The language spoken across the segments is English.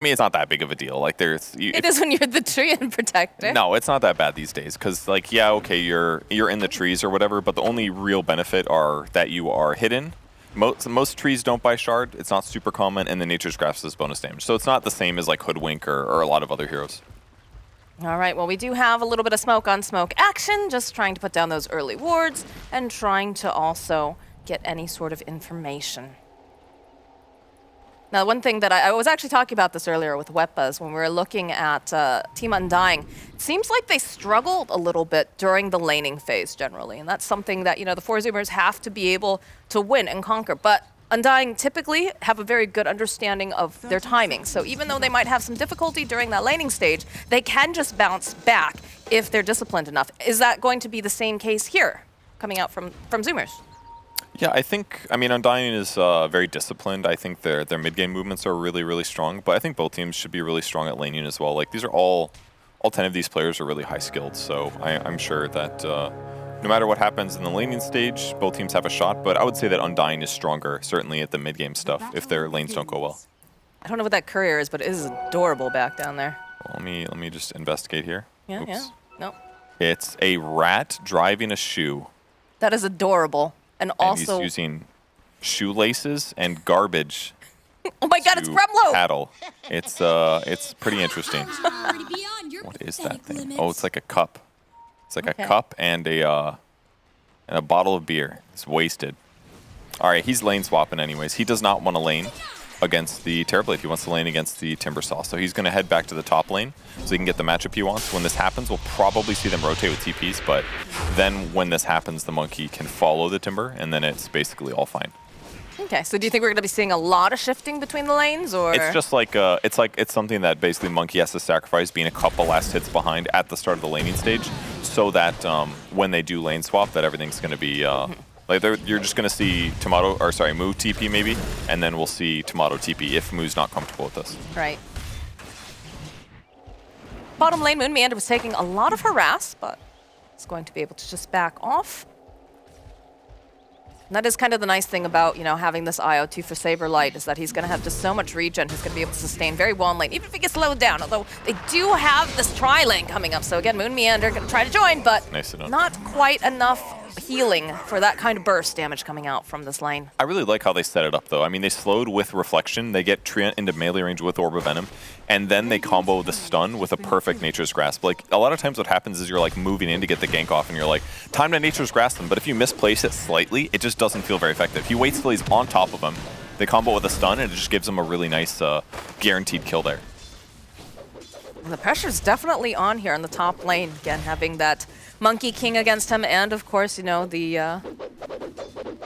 I mean, it's not that big of a deal. Like, it is when you're the tree and protector. No, it's not that bad these days. Because, like, yeah, okay, you're in the trees or whatever, but the only real benefit are that you are hidden. Most trees don't buy shard. It's not super common, and the nature's grasp is bonus damage. So it's not the same as like Hoodwink or a lot of other heroes. All right, well, we do have a little bit of smoke on smoke action, just trying to put down those early wards and trying to also get any sort of information. Now, one thing that I was actually talking about this earlier with Wepas when we were looking at Team Undying, it seems like they struggled a little bit during the laning phase generally, and that's something that, you know, the 4-zoomers have to be able to win and conquer. But Undying typically have a very good understanding of their timing, so even though they might have some difficulty during that laning stage, they can just bounce back if they're disciplined enough. Is that going to be the same case here, coming out from Zoomers? Yeah, I mean, Undying is very disciplined. I think their mid-game movements are really, really strong, but I think both teams should be really strong at laning as well. Like, these are all 10 of these players are really high-skilled, so I'm sure that no matter what happens in the laning stage, both teams have a shot, but I would say that Undying is stronger, certainly at the mid-game stuff, if their lanes don't go well. I don't know what that courier is, but it is adorable back down there. Well, let me just investigate here. Yeah, Oops. yeah. Nope. It's a rat driving a shoe. That is adorable. And also, he's using shoelaces and garbage. Oh my God, it's Grumlow! Paddle. It's pretty interesting. What is that thing? Oh, it's like a cup. It's like a cup and a bottle of beer. It's wasted. All right, he's lane swapping anyways. He does not want to lane against the Terrorblade. He wants to lane against the Timbersaw. So he's going to head back to the top lane so he can get the matchup he wants. When this happens, we'll probably see them rotate with TPs, but then when this happens, the Monkey can follow the Timber, and then it's basically all fine. Okay, so do you think we're going to be seeing a lot of shifting between the lanes, or? It's just like, it's something that basically Monkey has to sacrifice, being a couple last hits behind at the start of the laning stage, so that when they do lane swap, that everything's going to be like you're just going to see Mu TP maybe, and then we'll see Tomato TP if Mu's not comfortable with this. Right. Bottom lane, Moon Meander was taking a lot of harass, but it's going to be able to just back off. And that is kind of the nice thing about, you know, having this IO2 for Saberlight, is that he's going to have just so much regen. He's going to be able to sustain very well in lane, even if he gets slowed down. Although they do have this tri-lane coming up. So again, Moon Meander going to try to join, but nice enough. Not quite enough healing for that kind of burst damage coming out from this lane. I really like how they set it up, though. I mean, they slowed with Reflection. They get Treant into melee range with Orb of Venom, and then they combo the stun with a perfect Nature's Grasp. Like, a lot of times what happens is you're, like, moving in to get the gank off, and you're like, time to Nature's Grasp them. But if you misplace it slightly, it just doesn't feel very effective. He waits till he's on top of him. They combo with a stun, and it just gives him a really nice guaranteed kill there. And the pressure's definitely on here in the top lane. Again, having that Monkey King against him, and of course, you know, the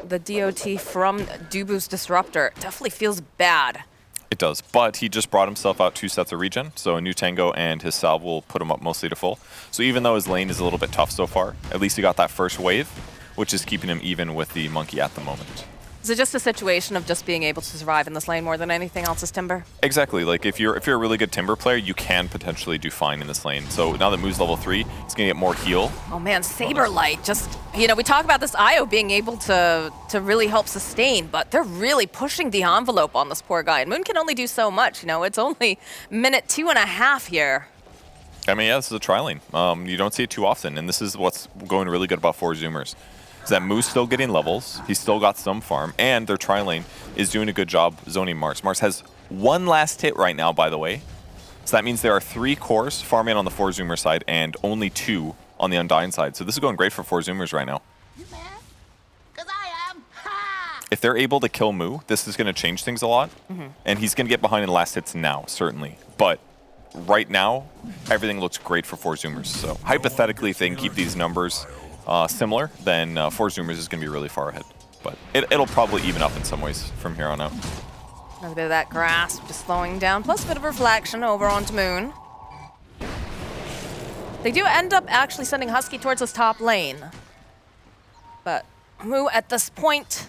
DOT from Dubu's Disruptor definitely feels bad. It does, but he just brought himself out 2 sets of regen, so a new Tango and his salve will put him up mostly to full. So even though his lane is a little bit tough so far, at least he got that first wave, which is keeping him even with the Monkey at the moment. Is it just a situation of just being able to survive in this lane more than anything else is Timber? Exactly. Like, if you're a really good Timber player, you can potentially do fine in this lane. So now that Mu's level 3, he's going to get more heal. Oh man, Saberlight, just, you know, we talk about this IO being able to really help sustain, but they're really pushing the envelope on this poor guy. And Moon can only do so much, you know, it's only minute 2.5 here. I mean, yeah, this is a tri-lane. You don't see it too often, and this is what's going really good about 4-zoomers. Is that Mu's still getting levels, he's still got some farm, and their tri-lane is doing a good job zoning Mars. Mars has 1 last hit right now, by the way. So that means there are 3 cores farming on the 4-zoomer side and only 2 on the Undying side. So this is going great for 4-zoomers right now. If they're able to kill Mu, this is going to change things a lot. And he's going to get behind in the last hits now, certainly. But right now, everything looks great for 4-zoomers. So hypothetically, if they can keep these numbers similar, then 4-zoomers is going to be really far ahead. But it'll probably even up in some ways from here on out. Another bit of that grasp just slowing down, plus a bit of reflection over onto Moon. They do end up actually sending Husky towards this top lane. But Mu at this point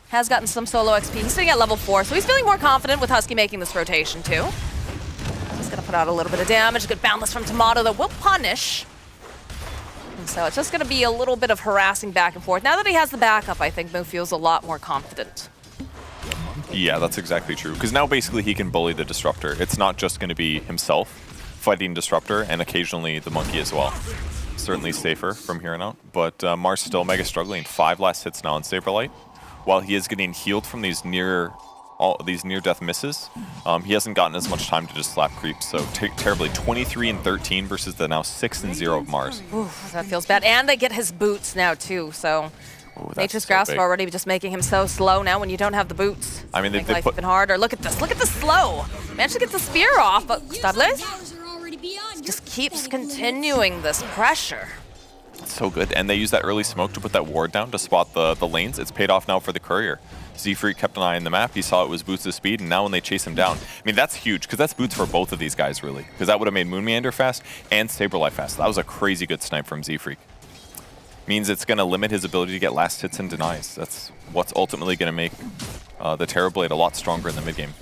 has gotten some solo XP. He's sitting at level 4, so he's feeling more confident with Husky making this rotation too. He's going to put out a little bit of damage. Good boundless from Tomato that will punish. And so it's just going to be a little bit of harassing back and forth. Now that he has the backup, I think Mu feels a lot more confident. Yeah, that's exactly true. Because now basically he can bully the Disruptor. It's not just going to be himself fighting Disruptor and occasionally the Monkey as well. Certainly safer from here on out. But Mars still mega struggling. 5 last hits now on Saberlight. While he is getting healed from these near-death misses, he hasn't gotten as much time to just slap creeps. So terribly, 23 and 13 versus the now 6 and 0 of Mars. Oof, that feels bad. And they get his boots now too. So Nature's Grasp already just making him so slow now when you don't have the boots. I mean, they life put even harder. Look at this. Look at the slow. Managed to get the spear off, but Studley just keeps continuing this pressure. So good, and they use that early smoke to put that ward down to spot the lanes. It's paid off now for the Courier. Z-Freak kept an eye on the map. He saw it was boots of speed, and now when they chase him down, I mean, that's huge, because that's boots for both of these guys, really. Because that would have made Moon Meander fast and Saberlight fast. That was a crazy good snipe from Z-Freak. Means it's going to limit his ability to get last hits and denies. That's what's ultimately going to make the Terrorblade a lot stronger in the mid-game.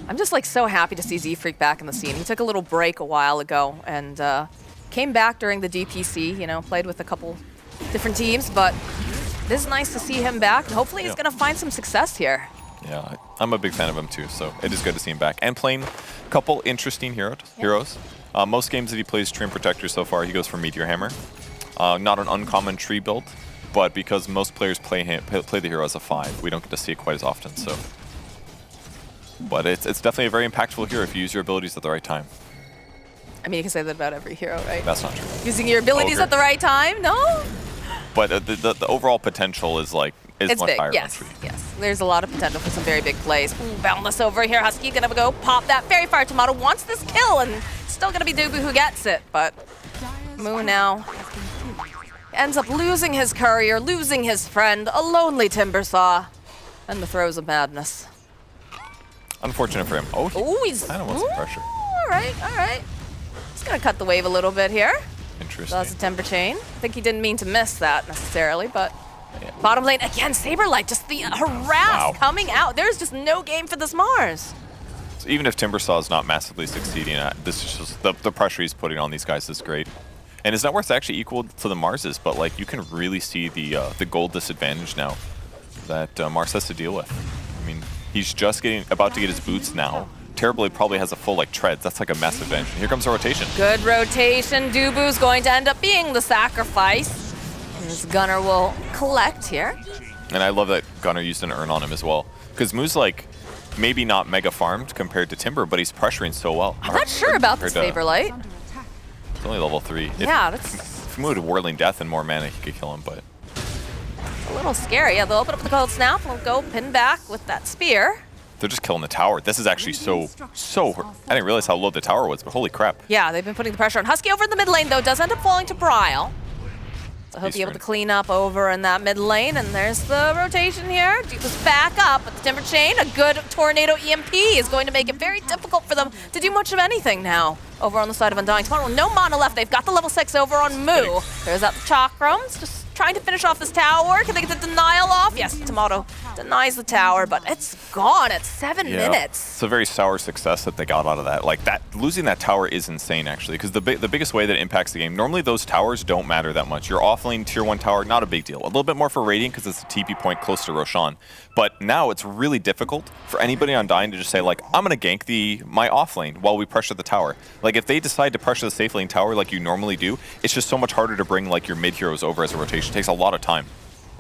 I'm just like so happy to see Z-Freak back in the scene. He took a little break a while ago, and came back during the DPC, you know, played with a couple different teams, but it is nice to see him back, and hopefully he's going to find some success here. Yeah, I'm a big fan of him too, so it is good to see him back. And playing a couple interesting heroes. Most games that he plays Treant Protector so far, he goes for Meteor Hammer. Not an uncommon tree build, but because most players play the hero as a 5, we don't get to see it quite as often, so. But it's definitely a very impactful hero if you use your abilities at the right time. I mean, you can say that about every hero, right? That's not true. Using your abilities at the right time, no? But the overall potential is much big. higher. Yes, yes. There's a lot of potential for some very big plays. Ooh, boundless over here. Husky gonna go pop that Fairy Fire. Tomato wants this kill, and still gonna be Dubu who gets it. But Moon now ends up losing his Courier, losing his friend, a lonely Timbersaw, and the throes of madness. Unfortunate for him. Oh, he's kind of wants some pressure. All right, all right. He's gonna cut the wave a little bit here. Interesting. That's a Timber Chain. I think he didn't mean to miss that necessarily, but bottom lane again, Saberlight, just the harass coming out. There's just no game for this Mars. So even if Timbersaw is not massively succeeding, this is just the pressure he's putting on these guys is great. And his net worth's actually equal to the Mars's, but like you can really see the gold disadvantage now that Mars has to deal with. I mean, he's just about to get his boots now. Terrorblade probably has a full treads. That's like a massive advantage. Here comes a rotation. Good rotation. Dubu's going to end up being the sacrifice. And this Gunner will collect here. And I love that Gunner used an Urn on him as well. Because Moo's like maybe not mega farmed compared to Timber, but he's pressuring so well. I'm not sure about the Saberlight. It's only level 3. Yeah, that's... If Moo had Whirling Death and more mana, he could kill him, but... a little scary. Yeah, they'll open up the Cold Snap. We'll go pin back with that spear. They're just killing the tower. This is actually so... I didn't realize how low the tower was, but holy crap. Yeah, they've been putting the pressure on. Husky over in the mid lane, though, does end up falling to Bryle. So he'll be able to clean up over in that mid lane, and there's the rotation here. Dubu's back up with the Timber Chain. A good Tornado EMP is going to make it very difficult for them to do much of anything now over on the side of Undying. Tomorrow, no mana left. They've got the level 6 over on Moo. There's that Chakrams, just trying to finish off this tower. Can they get the denial off? Yes, Tomato denies the tower, but it's gone at 7 minutes. It's a very sour success that they got out of that. Like that, losing that tower is insane actually, because the biggest way that it impacts the game, normally those towers don't matter that much. Your offlane tier 1 tower, not a big deal. A little bit more for Radiant because it's a TP point close to Roshan. But now it's really difficult for anybody on Undying to just say like, I'm gonna gank my offlane while we pressure the tower. Like if they decide to pressure the safe lane tower like you normally do, it's just so much harder to bring like your mid heroes over as a rotation. It takes a lot of time.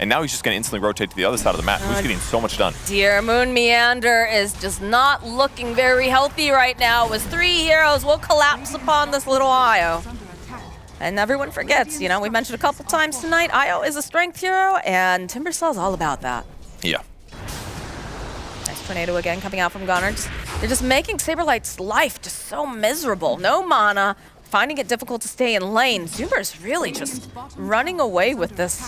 And now he's just going to instantly rotate to the other side of the map. Who's getting so much done? Dear Moon Meander is just not looking very healthy right now, as 3 heroes will collapse upon this little Io. And everyone forgets, you know, we mentioned a couple times tonight, Io is a strength hero, and Timbersaw's all about that. Yeah. Nice Tornado again coming out from Gunner. They're just making Saberlight's life just so miserable. No mana, finding it difficult to stay in lane. Zoomer's really just running away with this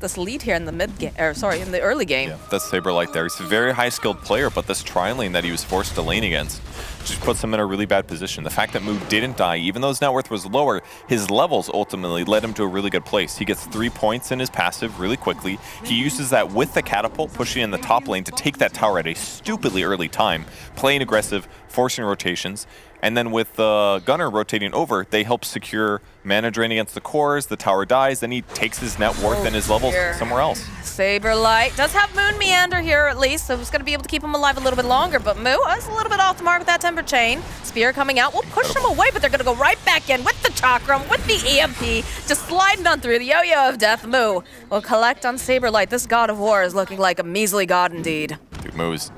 this lead here in the in the early game. Yeah, that's Saberlight there. He's a very high-skilled player, but this tri-lane that he was forced to lane against just puts him in a really bad position. The fact that Moo didn't die, even though his net worth was lower, his levels ultimately led him to a really good place. He gets 3 points in his passive really quickly. He uses that with the catapult, pushing in the top lane to take that tower at a stupidly early time, playing aggressive, forcing rotations, And then with Gunnar rotating over, they help secure mana drain against the cores, the tower dies, then he takes his net worth and his levels somewhere else. Saberlight does have Moon Meander here at least, so it's going to be able to keep him alive a little bit longer, but Moo is a little bit off the mark with that Timber Chain. Spear coming out will push him away, but they're going to go right back in with the Chakram, with the EMP, just sliding on through the Yo-Yo of Death. Moo will collect on Saberlight. This God of War is looking like a measly god indeed. Dude, Moo is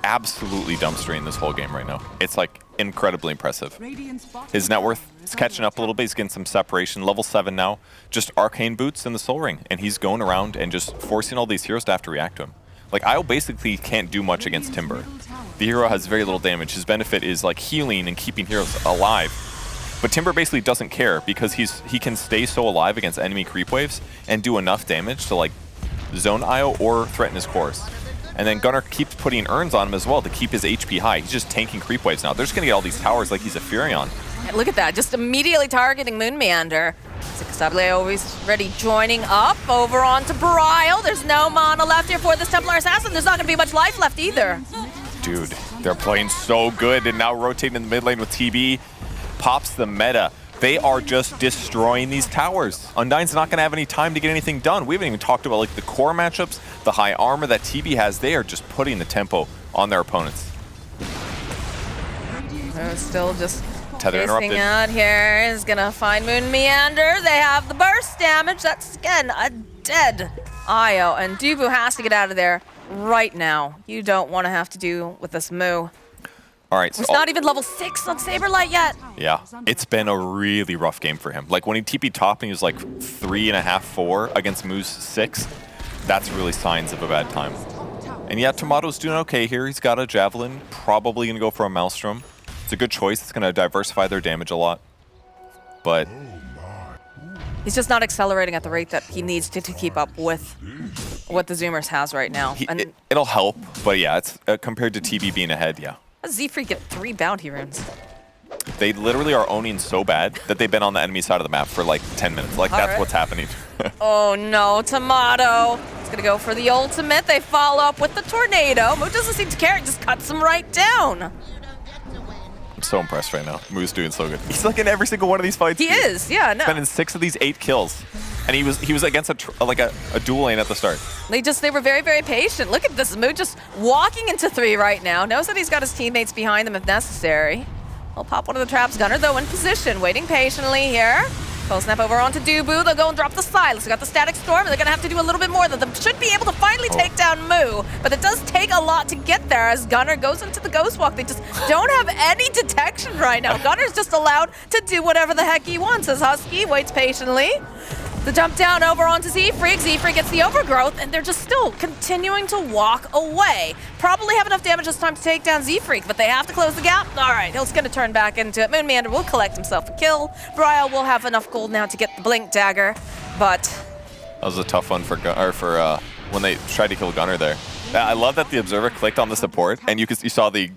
absolutely dumpstering this whole game right now. It's like incredibly impressive. His net worth is catching up a little bit. He's getting some separation. Level 7 now. Just Arcane Boots in the Soul Ring. And he's going around and just forcing all these heroes to have to react to him. Like, Io basically can't do much against Timber. The hero has very little damage. His benefit is like healing and keeping heroes alive. But Timber basically doesn't care because he can stay so alive against enemy creep waves and do enough damage to like zone Io or threaten his cores. And then Gunnar keeps putting urns on him as well to keep his HP high. He's just tanking creep waves now. They're just going to get all these towers like he's a Furion. And look at that, just immediately targeting Moon Meander. Sable always ready, joining up over onto Brile. There's no mana left here for this Templar Assassin. There's not going to be much life left either. Dude, they're playing so good and now rotating in the mid lane with TB. Pops the meta. They are just destroying these towers. Undying's not going to have any time to get anything done. We haven't even talked about like the core matchups, the high armor that TB has. They are just putting the tempo on their opponents. They're still just Tether chasing interrupted. out here. Is going to find Moon Meander. They have the burst damage. That's, again, a dead Io. And Dubu has to get out of there right now. You don't want to have to do with this Moo. All right, so It's not even level 6 on Saberlight yet. yeah, it's been a really rough game for him. Like when he TP'd top and he was like 3.5, 4 against Moo's 6, that's really signs of a bad time. And yeah, Tomato's doing okay here. He's got a Javelin, probably gonna go for a Maelstrom. It's a good choice. It's gonna diversify their damage a lot. But he's just not accelerating at the rate that he needs to keep up with what the Zoomers has right now. It'll help, but yeah, it's compared to TB being ahead, yeah. How does Z-Freak get 3 bounty runes? They literally are owning so bad that they've been on the enemy side of the map for like 10 minutes. Like, that's what's happening. Oh no, Tomato. It's gonna go for the ultimate. They follow up with the tornado. Moo doesn't seem to care, he just cuts him right down. I'm so impressed right now. Moo's doing so good. He's like in every single one of these fights. He is, yeah, no. He's been in 6 of these 8 kills. And he was against a dual lane at the start. They were very, very patient. Look at this, Moo just walking into 3 right now. Knows that he's got his teammates behind him if necessary. He'll pop one of the traps. Gunnar, though, in position, waiting patiently here. Full snap over onto Dubu. They'll go and drop the Silas. They got the Static Storm. They're going to have to do a little bit more. They should be able to finally take down Moo. But it does take a lot to get there as Gunnar goes into the Ghost Walk. They just don't have any detection right now. Gunnar's just allowed to do whatever the heck he wants as Husky waits patiently. The jump down over onto Z-Freak. Z-Freak gets the overgrowth, and they're just still continuing to walk away. Probably have enough damage this time to take down Z-Freak, but they have to close the gap. All right, he's going to turn back into it. Moon Meander will collect himself a kill. Brile will have enough gold now to get the Blink Dagger, but... That was a tough one for when they tried to kill Gunnar there. I love that the Observer clicked on the support, and you saw the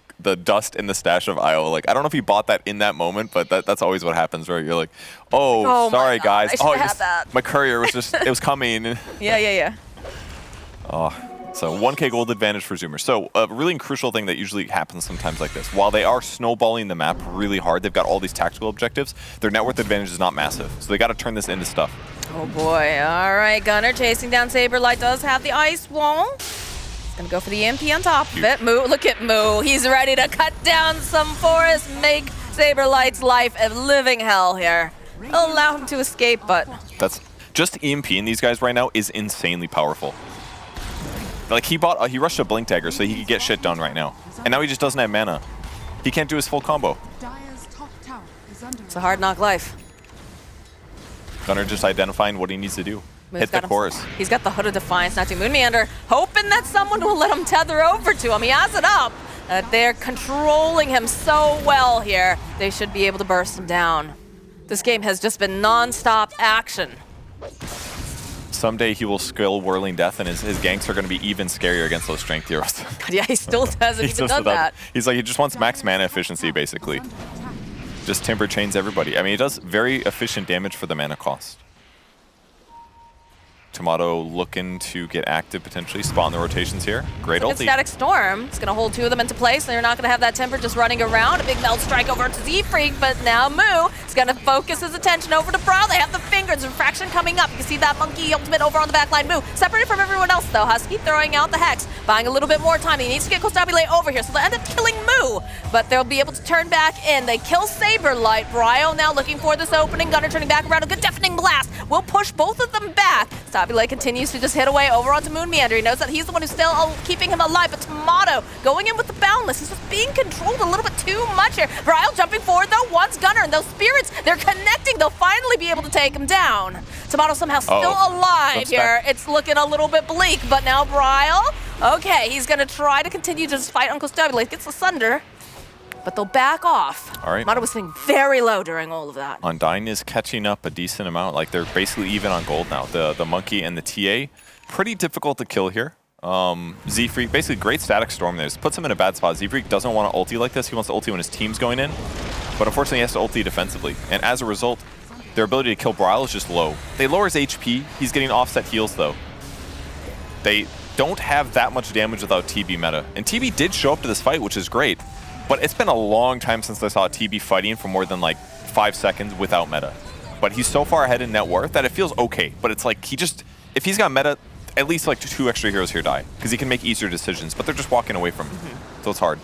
dust in the stash of Io. Like, I don't know if he bought that in that moment, but that's always what happens, right? You're like, oh sorry, guys. I should have had that. My courier was just, it was coming. Yeah. Oh, so 1K gold advantage for Zoomers. So a really crucial thing that usually happens sometimes like this, while they are snowballing the map really hard, they've got all these tactical objectives, their net worth advantage is not massive. So they got to turn this into stuff. Oh boy, all right, Gunnar chasing down Saberlight does have the ice wall. Gonna go for the EMP on top of it. Moo, look at Moo. He's ready to cut down some forest, make Saberlight's life a living hell here. He'll allow him to escape, but... That's just EMPing these guys right now is insanely powerful. Like, he rushed a Blink Dagger so he could get shit done right now. And now he just doesn't have mana. He can't do his full combo. It's a hard knock life. Gunnar just identifying what he needs to do. Hit the chorus. He's got the Hood of Defiance now to Moon Meander, hoping that someone will let him tether over to him. He has it up. They're controlling him so well here. They should be able to burst him down. This game has just been non-stop action. Someday he will skill Whirling Death, and his ganks are going to be even scarier against those strength heroes. Yeah, he still hasn't even done that. He's like, he just wants max mana efficiency, basically. Just Timber chains everybody. I mean, he does very efficient damage for the mana cost. Tomato looking to get active, potentially spawn the rotations here. Great Look at ulti. Static Storm. It's going to hold 2 of them into place, and you're not going to have that Timber just running around. A big meld strike over to Z-Freak, but now Moo is going to focus his attention over to Brawl. They have the fingers. Refraction coming up. You can see that Monkey ultimate over on the backline. Moo separated from everyone else, though. Husky throwing out the Hex, buying a little bit more time. He needs to get Constabulate over here, so they'll end up killing Moo, but they'll be able to turn back in. They kill Saberlight. Bryo now looking for this opening. Gunner turning back around. A good deafening blast will push both of them back. Constabulate continues to just hit away over onto Moon Meander. He knows that he's the one who's still keeping him alive, but Tomato going in with the Boundless. He's just being controlled a little bit too much here. Bryle jumping forward, though, wants Gunner, and those spirits, they're connecting. They'll finally be able to take him down. Tomato somehow still alive here. It's looking a little bit bleak, but now Bryle, okay, he's going to try to continue to just fight Uncle Stabulate. Gets the Sunder, but they'll back off. All right. Tomato was sitting very low during all of that. Undying is catching up a decent amount. Like, they're basically even on gold now. The Monkey and the TA, pretty difficult to kill here. Z-Freak, basically great Static Storm there. Just puts him in a bad spot. Z-Freak doesn't want to ulti like this. He wants to ulti when his team's going in. But unfortunately, he has to ulti defensively. And as a result, their ability to kill Bryle is just low. They lower his HP. He's getting offset heals, though. They don't have that much damage without TB meta. And TB did show up to this fight, which is great. But it's been a long time since I saw TB fighting for more than like 5 seconds without meta. But he's so far ahead in net worth that it feels okay. But it's like he just, if he's got meta, at least like 2 extra heroes here die. Because he can make easier decisions, but they're just walking away from him. So it's hard.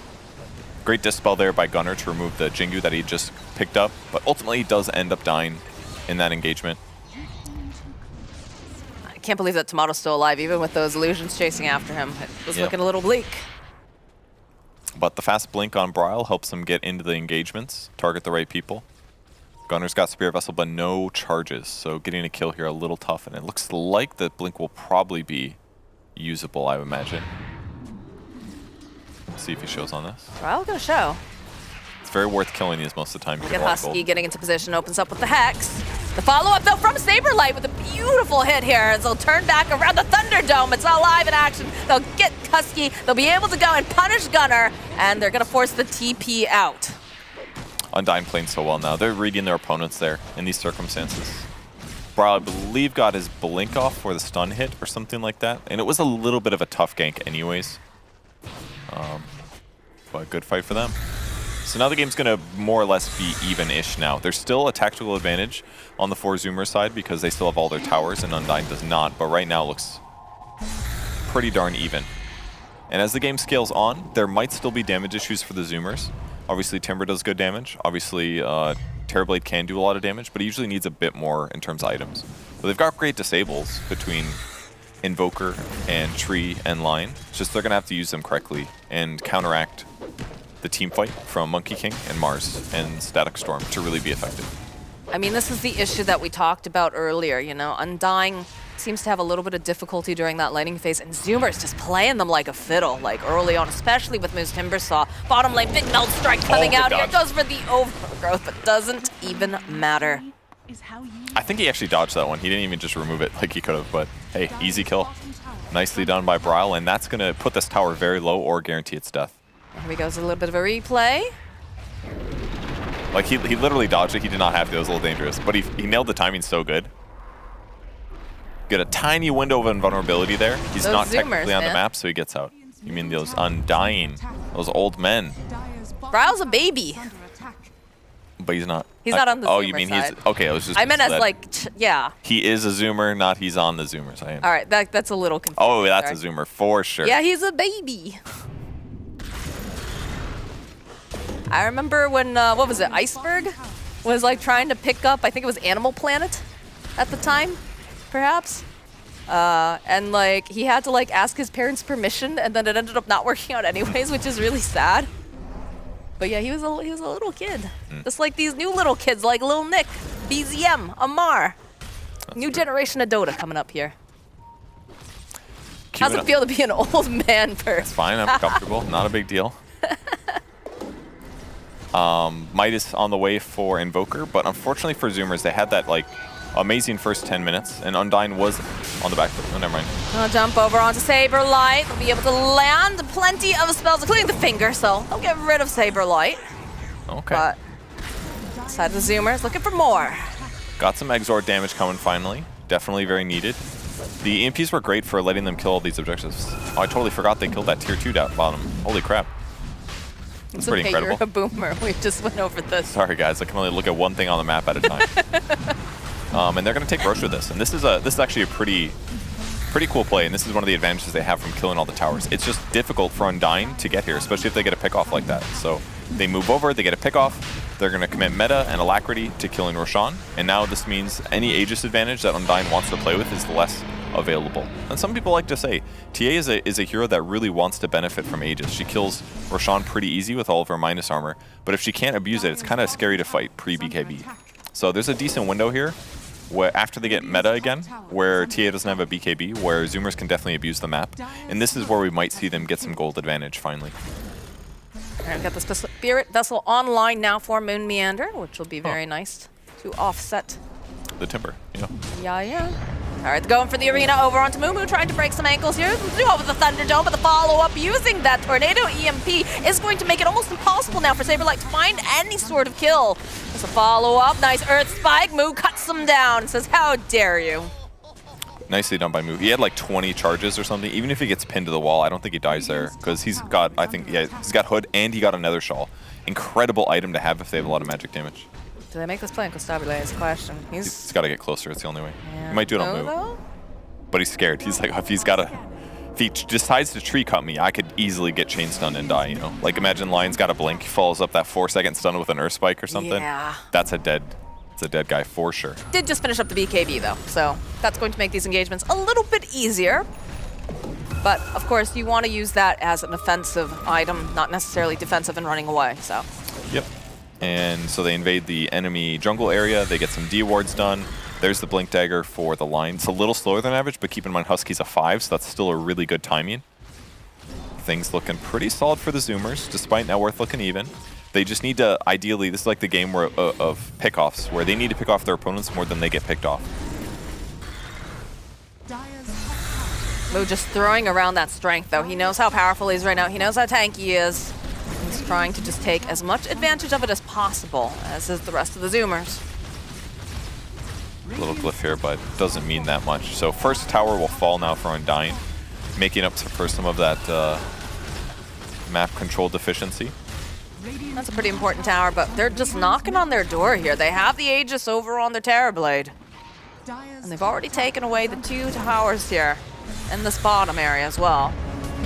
Great dispel there by Gunner to remove the Jingu that he just picked up. But ultimately he does end up dying in that engagement. I can't believe that Tomato's still alive, even with those illusions chasing after him. It was looking a little bleak. But the fast blink on Bryle helps him get into the engagements, target the right people. Gunner's got Spear Vessel, but no charges, so getting a kill here a little tough, and it looks like the blink will probably be usable, I would imagine. Let's see if he shows on this. Bryle gonna show. It's very worth killing these most of the time. Get Husky getting into position, opens up with the Hex. The follow-up, though, from Saberlight with a beautiful hit here as they'll turn back around the Thunderdome. It's all live in action. They'll get Husky. They'll be able to go and punish Gunner, and they're going to force the TP out. Undying playing so well now. They're reading their opponents there in these circumstances. Bryle, I believe, got his blink off for the stun hit or something like that. And it was a little bit of a tough gank anyways. But good fight for them. So now the game's going to more or less be even-ish now. There's still a tactical advantage on the 4-Zoomer side because they still have all their towers and Undying does not. But right now it looks pretty darn even. And as the game scales on, there might still be damage issues for the Zoomers. Obviously, Timber does good damage. Obviously, Terrorblade can do a lot of damage, but he usually needs a bit more in terms of items. But they've got great disables between Invoker and Tree and Line. It's just they're going to have to use them correctly and counteract the team fight from Monkey King and Mars and Static Storm to really be effective. I mean, this is the issue that we talked about earlier, you know. Undying seems to have a little bit of difficulty during that laning phase, and Zoomer's just playing them like a fiddle, like early on, especially with Moose Timbersaw. Bottom lane, big meld strike coming out here. Goes for the overgrowth, but doesn't even matter. I think he actually dodged that one. He didn't even just remove it like he could have, but hey, easy kill. Nicely done by Bryle, and that's going to put this tower very low or guarantee its death. Here we go, a little bit of a replay. Like, he literally dodged it. He did not have to. It was a little dangerous. But he nailed the timing so good. Get a tiny window of invulnerability there. He's those not Zoomers, technically on the man. map, so he gets out. You mean those Undying, those old men. Bryle's a baby. But he's not. He's not on the Oh, Zoomer you mean side. he's... Okay, I was just... I meant as misled. like, yeah. He is a Zoomer, not he's on the Zoomers. I am. All right, that's a little confusing. Oh, that's Sorry. a Zoomer for sure. Yeah, he's a baby. I remember when, what was it, Iceberg was like trying to pick up, I think it was Animal Planet at the time, perhaps. And like he had to like ask his parents' permission, and then it ended up not working out anyways, which is really sad. But yeah, he was a little kid, just like these new little kids, like Lil Nick, BZM, Amar. New generation of Dota coming up here. How's it feel to be an old man first? It's fine, I'm comfortable. Not a big deal. Midas on the way for Invoker, but unfortunately for Zoomers, they had that like amazing first 10 minutes, and Undying was on the back foot. Oh, never mind. I'll jump over onto Saberlight. They'll be able to land plenty of spells, including the finger, so they'll get rid of Saberlight. Okay. But side of the Zoomers looking for more. Got some Exort damage coming finally. Definitely very needed. The EMPs were great for letting them kill all these objectives. Oh, I totally forgot they killed that tier 2 down bottom. Holy crap. It's pretty okay, incredible. You're a boomer. We just went over this. Sorry guys, I can only look at one thing on the map at a time. And they're going to take Roche with this. And this is actually a pretty cool play, and this is one of the advantages they have from killing all the towers. It's just difficult for Undying to get here, especially if they get a pick off like that. So they move over, they get a pick off, they're going to commit meta and alacrity to killing Roshan, and now this means any Aegis advantage that Undying wants to play with is less available. And some people like to say, TA is a hero that really wants to benefit from Aegis. She kills Roshan pretty easy with all of her minus armor, but if she can't abuse it, it's kind of scary to fight pre-BKB. So there's a decent window here, where after they get meta again, where TA doesn't have a BKB, where Zoomers can definitely abuse the map. And this is where we might see them get some gold advantage finally. All right, we've got the Spirit Vessel online now for Moon Meander, which will be very nice to offset the Timber, yeah. All right, going for the arena over onto Mumu, trying to break some ankles here. Duo with the Thunderdome, but the follow-up using that Tornado EMP is going to make it almost impossible now for Saberlight to find any sort of kill. There's a follow-up, nice Earth Spike. Mu cuts them down, says, how dare you. Nicely done by Mu. He had like 20 charges or something. Even if he gets pinned to the wall, I don't think he dies there, because he's got, he's got Hood and he got another Shawl. Incredible item to have if they have a lot of magic damage. Do they make this play on Constabule is the question. He's got to get closer. It's the only way. Yeah. He might do it on Mu. But he's scared. He's like, if he decides to tree cut me, I could easily get chain stunned and die, Like imagine Lion's got a blink, follows up that 4-second stun with an Earth Spike or something. Yeah. That's a dead guy for sure. Did just finish up the BKB though, so that's going to make these engagements a little bit easier. But of course, you want to use that as an offensive item, not necessarily defensive and running away, so. Yep. And so they invade the enemy jungle area. They get some D wards done. There's the Blink Dagger for the line. It's a little slower than average, but keep in mind Husky's a 5, so that's still a really good timing. Things looking pretty solid for the Zoomers, despite Net Worth looking even. They just need to, ideally, this is like the game where, of pickoffs, where they need to pick off their opponents more than they get picked off. Mu just throwing around that strength, though. He knows how powerful he is right now. He knows how tanky he is. He's trying to just take as much advantage of it as possible, as is the rest of the Zoomers. Little glyph here, but doesn't mean that much. So first tower will fall now for Undying, making up for some of that map control deficiency. That's a pretty important tower, but they're just knocking on their door here. They have the Aegis over on the Terrorblade. And they've already taken away the 2 towers here, and this bottom area as well.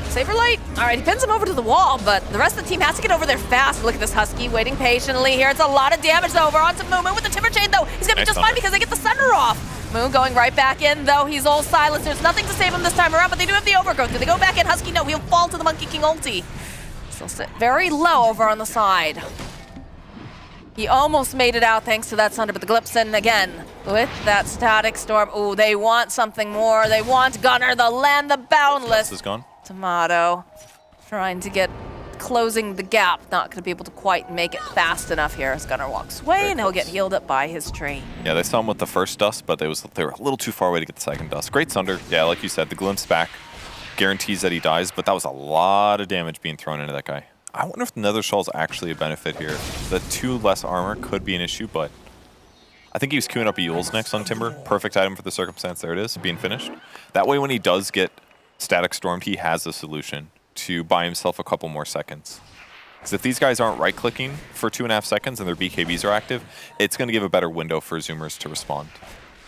Saberlight, all right, he pins him over to the wall, but the rest of the team has to get over there fast. Look at this Husky waiting patiently here. It's a lot of damage over onto Mumu with the Timber Chain, though. He's gonna be just fine because they get the Thunder off. Moon going right back in, though. He's all silenced. There's nothing to save him this time around, but they do have the Overgrowth. Do they go back in? Husky, no, he'll fall to the Monkey King ulti. Still sit very low over on the side. He almost made it out thanks to that Sunder, but the Glipson again with that Static Storm. Ooh, they want something more. They want Gunner, the Land, the Boundless. This is gone. Tomato trying to get closing the gap. Not going to be able to quite make it fast enough here as Gunner walks away, and he'll get healed up by his tree. Yeah, they saw him with the first dust, but they were a little too far away to get the second dust. Great Sunder. Yeah, like you said, the glimpse back guarantees that he dies, but that was a lot of damage being thrown into that guy. I wonder if the Nether Shawl is actually a benefit here. The 2 less armor could be an issue, but I think he was queuing up a Yule's next on Timber. Perfect item for the circumstance. There it is, being finished. That way when he does get Static Stormed, he has a solution to buy himself a couple more seconds. Because if these guys aren't right-clicking for 2.5 seconds and their BKBs are active, it's going to give a better window for Zoomers to respond.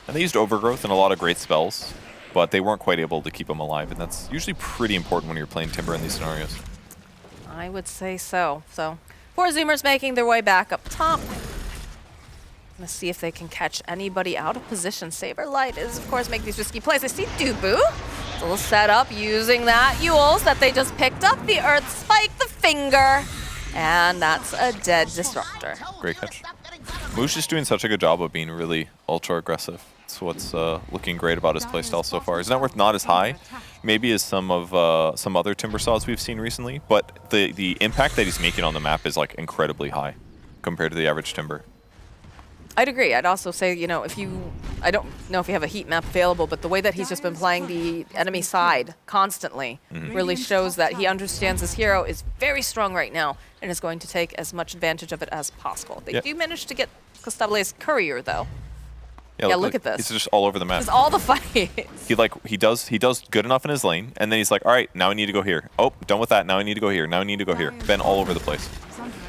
And they used Overgrowth and a lot of great spells, but they weren't quite able to keep him alive, and that's usually pretty important when you're playing Timber in these scenarios. I would say so. So, 4 Zoomers making their way back up top. Let's see if they can catch anybody out of position. Saberlight is, of course, making these risky plays. I see Dubu. A little setup using that Yules that they just picked up. The Earth Spike, the Finger, and that's a dead Disruptor. Great catch. Moosh is doing such a good job of being really ultra aggressive. That's what's looking great about his playstyle so far. His net worth not as high, maybe as some of some other Timber saws we've seen recently, but the impact that he's making on the map is like incredibly high compared to the average Timber. I'd agree. I'd also say, I don't know if you have a heat map available, but the way that he's just been playing the enemy side constantly really shows that he understands his hero is very strong right now and is going to take as much advantage of it as possible. They do manage to get Costables Courier, though. Yeah, look at this. He's just all over the map. It's all the fights. He does good enough in his lane, and then he's like, all right, now I need to go here. Oh, done with that. Now I need to go here. Now I need to go here. Been all over the place.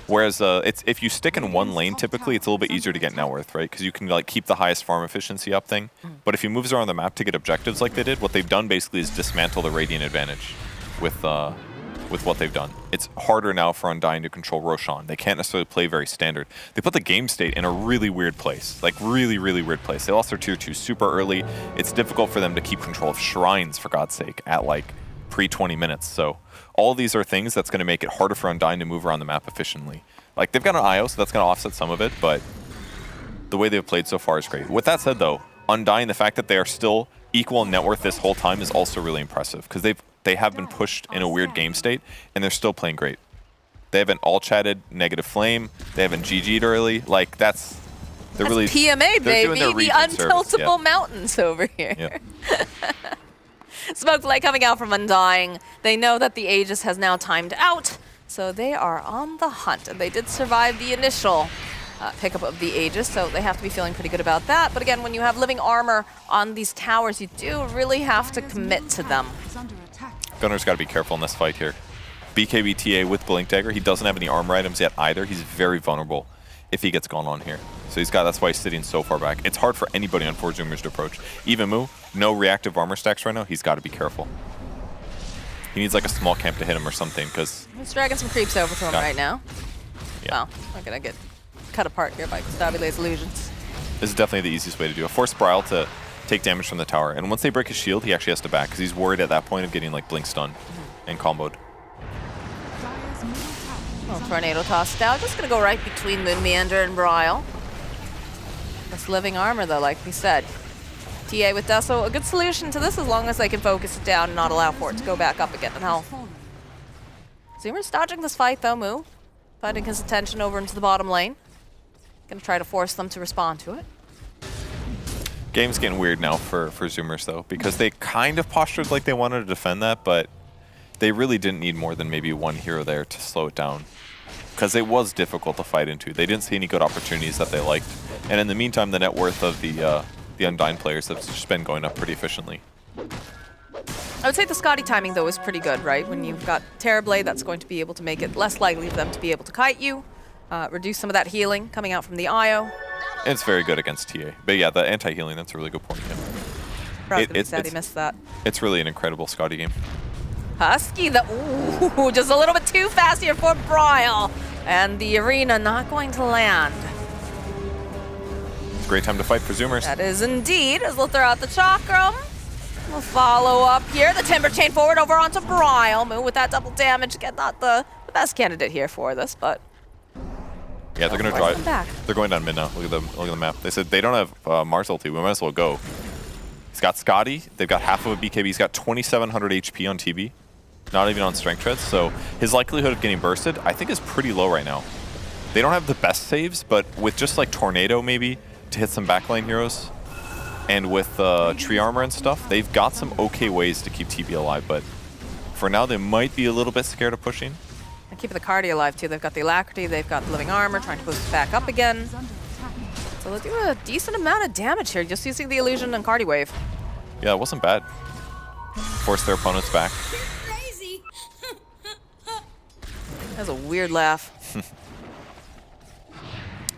Whereas if you stick in one lane, typically it's a little bit easier to get net worth, right? Because you can like keep the highest farm efficiency up thing. But if he moves around the map to get objectives like they did, what they've done basically is dismantle the Radiant advantage with what they've done. It's harder now for Undying to control Roshan. They can't necessarily play very standard. They put the game state in a really weird place, like really, really weird place. They lost their tier 2 super early. It's difficult for them to keep control of shrines, for God's sake, at like pre-20 minutes. So all of these are things that's going to make it harder for Undying to move around the map efficiently. Like, they've got an IO, so that's going to offset some of it, but the way they've played so far is great. With that said, though, Undying, the fact that they are still equal in net worth this whole time is also really impressive, because they have been pushed in a weird game state, and they're still playing great. They haven't all-chatted negative flame. They haven't GG'd early. Like, that's really PMA, baby. The untiltable yeah. mountains over here. Yeah. Smoke light coming out from Undying. They know that the Aegis has now timed out, so they are on the hunt. And they did survive the initial pickup of the Aegis, so they have to be feeling pretty good about that. But again, when you have living armor on these towers, you do really have to commit to them. Gunner's got to be careful in this fight here. BKB TA with Blink Dagger. He doesn't have any armor items yet either. He's very vulnerable if he gets gone on here. So that's why he's sitting so far back. It's hard for anybody on 4 Zoomers to approach. Even Moo, no reactive armor stacks right now. He's got to be careful. He needs like a small camp to hit him or something, because... He's dragging some creeps over to him right now. Yeah. Wow, I'm going to get cut apart here by Gustavile's illusions. This is definitely the easiest way to do it. Force Braille to take damage from the tower. And once they break his shield, he actually has to back, because he's worried at that point of getting like blink stun and comboed. Well, Tornado tossed out. Just going to go right between Moon Meander and Bryle. This living armor, though, like we said. TA with Deso, a good solution to this as long as they can focus it down and not allow for it to go back up again in health. Zoomer's dodging this fight, though, Moo. Finding his attention over into the bottom lane. Gonna try to force them to respond to it. Game's getting weird now for Zoomers, though, because they kind of postured like they wanted to defend that, but they really didn't need more than maybe one hero there to slow it down, because it was difficult to fight into. They didn't see any good opportunities that they liked. And in the meantime, the net worth of the Undying players has just been going up pretty efficiently. I would say the Scotty timing, though, is pretty good, right? When you've got Terrorblade, that's going to be able to make it less likely for them to be able to kite you, reduce some of that healing coming out from the IO. It's very good against TA. But yeah, the anti-healing, that's a really good point. Yeah. He missed that. It's really an incredible Scotty game. Husky, ooh, just a little bit too fast here for Bryle. And the arena not going to land. Great time to fight for Zoomers. That is indeed, as they'll throw out the Chakram. We'll follow up here. The Timber Chain forward over onto Bryle. Moo with that double damage. Again, not the best candidate here for this, but... Yeah, they're going to drive. They're going down mid now. Look at the map. They said they don't have Mars ulti. We might as well go. He's got Scotty. They've got half of a BKB. He's got 2,700 HP on TB. Not even on strength treads. So his likelihood of getting bursted, I think, is pretty low right now. They don't have the best saves, but with just like Tornado maybe to hit some backline heroes, and with tree armor and stuff, they've got some okay ways to keep TB alive. But for now, they might be a little bit scared of pushing. And keeping the Cardi alive too. They've got the Alacrity, they've got the living armor, trying to boost it back up again. So they'll do a decent amount of damage here, just using the illusion and Cardi wave. Yeah, it wasn't bad. Force their opponents back. That's a weird laugh.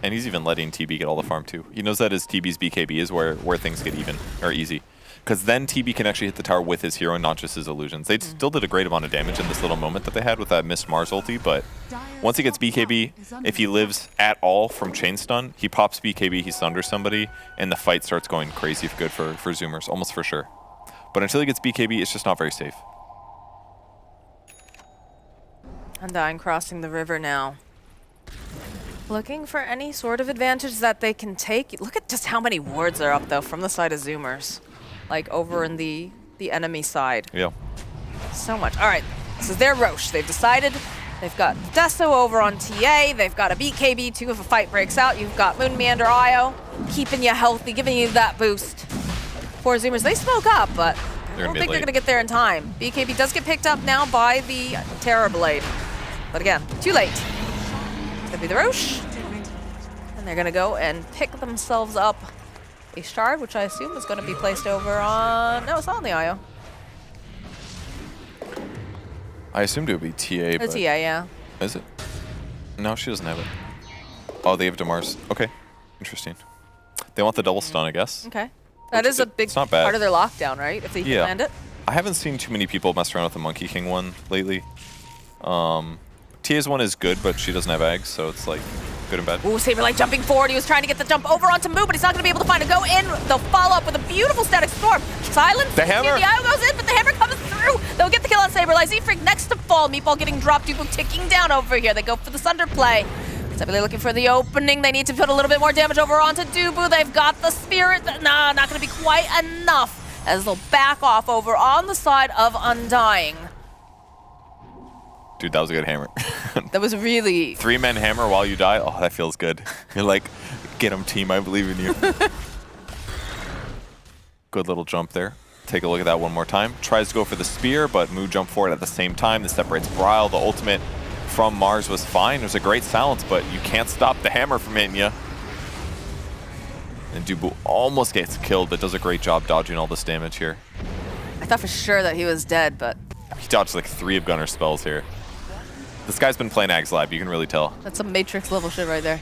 And he's even letting TB get all the farm too. He knows that his TB's BKB is where things get even, or easy. Because then TB can actually hit the tower with his hero and not just his illusions. They still did a great amount of damage in this little moment that they had with that missed Mars ulti, but once he gets BKB, if he lives at all from chain stun, he pops BKB, he sunders somebody, and the fight starts going crazy good for Zoomers, almost for sure. But until he gets BKB, it's just not very safe. Undying crossing the river now. Looking for any sort of advantage that they can take. Look at just how many wards are up, though, from the side of Zoomers. Like, over in the enemy side. Yeah. So much. All right, this is their Roche. They've decided. They've got Deso over on TA. They've got a BKB, too, if a fight breaks out. You've got Moon Meander IO, keeping you healthy, giving you that boost. For Zoomers, they smoke up, but I don't think they're going to get there in time. BKB does get picked up now by the Terrorblade. But again, too late. It's going to be the Roche. And they're going to go and pick themselves up a shard, which I assume is going to be placed over on... No, it's not on the IO. I assumed it would be TA, It's but... TA, yeah. Is it? No, she doesn't have it. Oh, they have Demar's. Okay. Interesting. They want the double stun, I guess. Okay. That is a big not bad. part of their lockdown, right? If they can land it. I haven't seen too many people mess around with the Monkey King one lately. TA's one is good, but she doesn't have eggs, so it's like good and bad. Ooh, Saberlight jumping forward. He was trying to get the jump over onto Moo, but he's not going to be able to find a go in. They'll follow up with a beautiful static storm. Silence. The hammer. The IO goes in, but the hammer comes through. They'll get the kill on Saberlight. Z-Freak next to fall. Meatball getting dropped. Dubu ticking down over here. They go for the Sunder play. Saberlight looking for the opening. They need to put a little bit more damage over onto Dubu. They've got the spirit. Nah, not going to be quite enough as they'll back off over on the side of Undying. Dude, that was a good hammer. That was really... 3-man hammer while you die? Oh, that feels good. You're like, get him, team. I believe in you. Good little jump there. Take a look at that one more time. Tries to go for the spear, but Moo jumped for it at the same time. This separates Brile. The ultimate from Mars was fine. There's a great silence, but you can't stop the hammer from hitting you. And Dubu almost gets killed, but does a great job dodging all this damage here. I thought for sure that he was dead, but... He dodged like 3 of Gunner's spells here. This guy's been playing Ag's Lab, you can really tell. That's some Matrix level shit right there.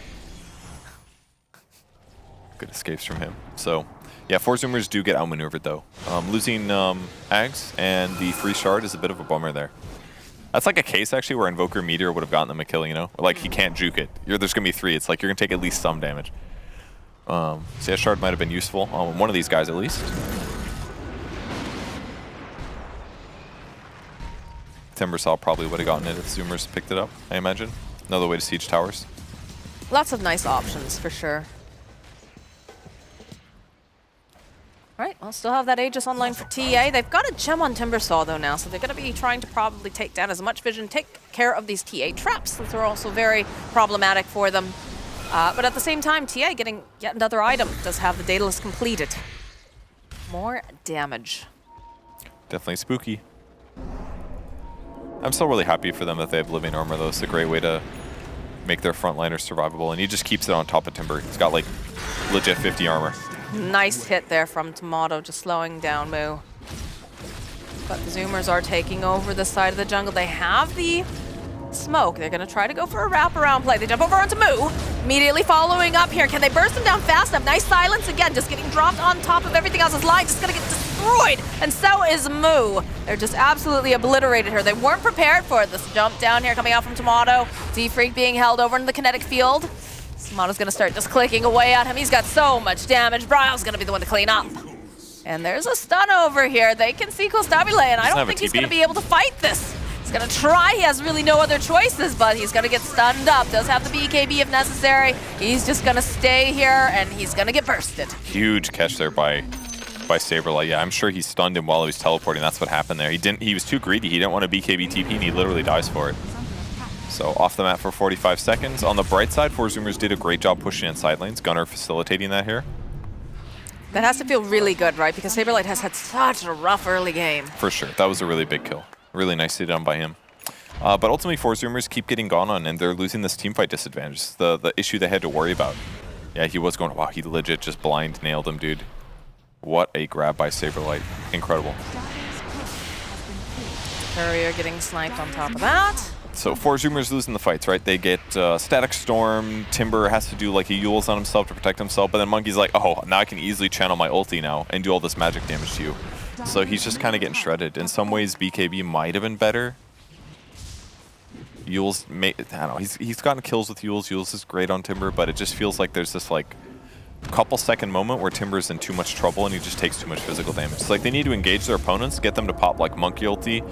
Good escapes from him. So, yeah, 4 Zoomers do get outmaneuvered though. Losing Ags and the free shard is a bit of a bummer there. That's like a case actually where Invoker Meteor would have gotten them a kill, you know? Like he can't juke it. There's gonna be 3. It's like you're gonna take at least some damage. So yeah, shard might have been useful on one of these guys at least. Timbersaw probably would have gotten it if Zoomers picked it up, I imagine. Another way to siege towers. Lots of nice options, for sure. All right, well, still have that Aegis online for TA. They've got a gem on Timbersaw, though, now, so they're going to be trying to probably take down as much vision, take care of these TA traps, that are also very problematic for them. But at the same time, TA getting yet another item, does have the Daedalus completed. More damage. Definitely spooky. I'm still really happy for them that they have living armor, though. It's a great way to make their frontliners survivable, and he just keeps it on top of Timber. He's got, like, legit 50 armor. Nice hit there from Tomato, just slowing down Moo. But the Zoomers are taking over the side of the jungle. They have the smoke. They're going to try to go for a wraparound play. They jump over onto Moo, immediately following up here. Can they burst him down fast enough? Nice silence again, just getting dropped on top of everything else. His line just going to get destroyed, and so is Moo. They're just absolutely obliterated her. They weren't prepared for this jump down here coming out from Tomato. Z-Freak being held over into the kinetic field. Tomato's going to start just clicking away at him. He's got so much damage. Brile's going to be the one to clean up. And there's a stun over here. They can see Kostabile, and I don't think he's going to be able to fight this. He's going to try. He has really no other choices, but he's going to get stunned up. Does have the BKB if necessary. He's just going to stay here, and he's going to get bursted. Huge catch there by Saberlight. Yeah, I'm sure he stunned him while he was teleporting. That's what happened there. He was too greedy. He didn't want to BKB TP, and he literally dies for it. So off the map for 45 seconds. On the bright side, 4 Zoomers did a great job pushing in side lanes. Gunner facilitating that here. That has to feel really good, right? Because Saberlight has had such a rough early game. For sure. That was a really big kill. Really nicely done by him. But ultimately, 4 Zoomers keep getting gone on, and they're losing this teamfight disadvantage. The issue they had to worry about. Yeah, he was going, wow, he legit just blind nailed him, dude. What a grab by Saberlight. Incredible. Courier getting sniped on top of that. So 4 Zoomers losing the fights, right? They get Static Storm. Timber has to do like a Yules on himself to protect himself, but then Monkey's like, oh, now I can easily channel my ulti now and do all this magic damage to you. So he's just kind of getting shredded. In some ways, BKB might have been better. Yules, I don't know, he's gotten kills with Yules. Yules is great on Timber, but it just feels like there's this like couple second moment where Timber's in too much trouble and he just takes too much physical damage. It's like they need to engage their opponents, get them to pop like Monkey ulti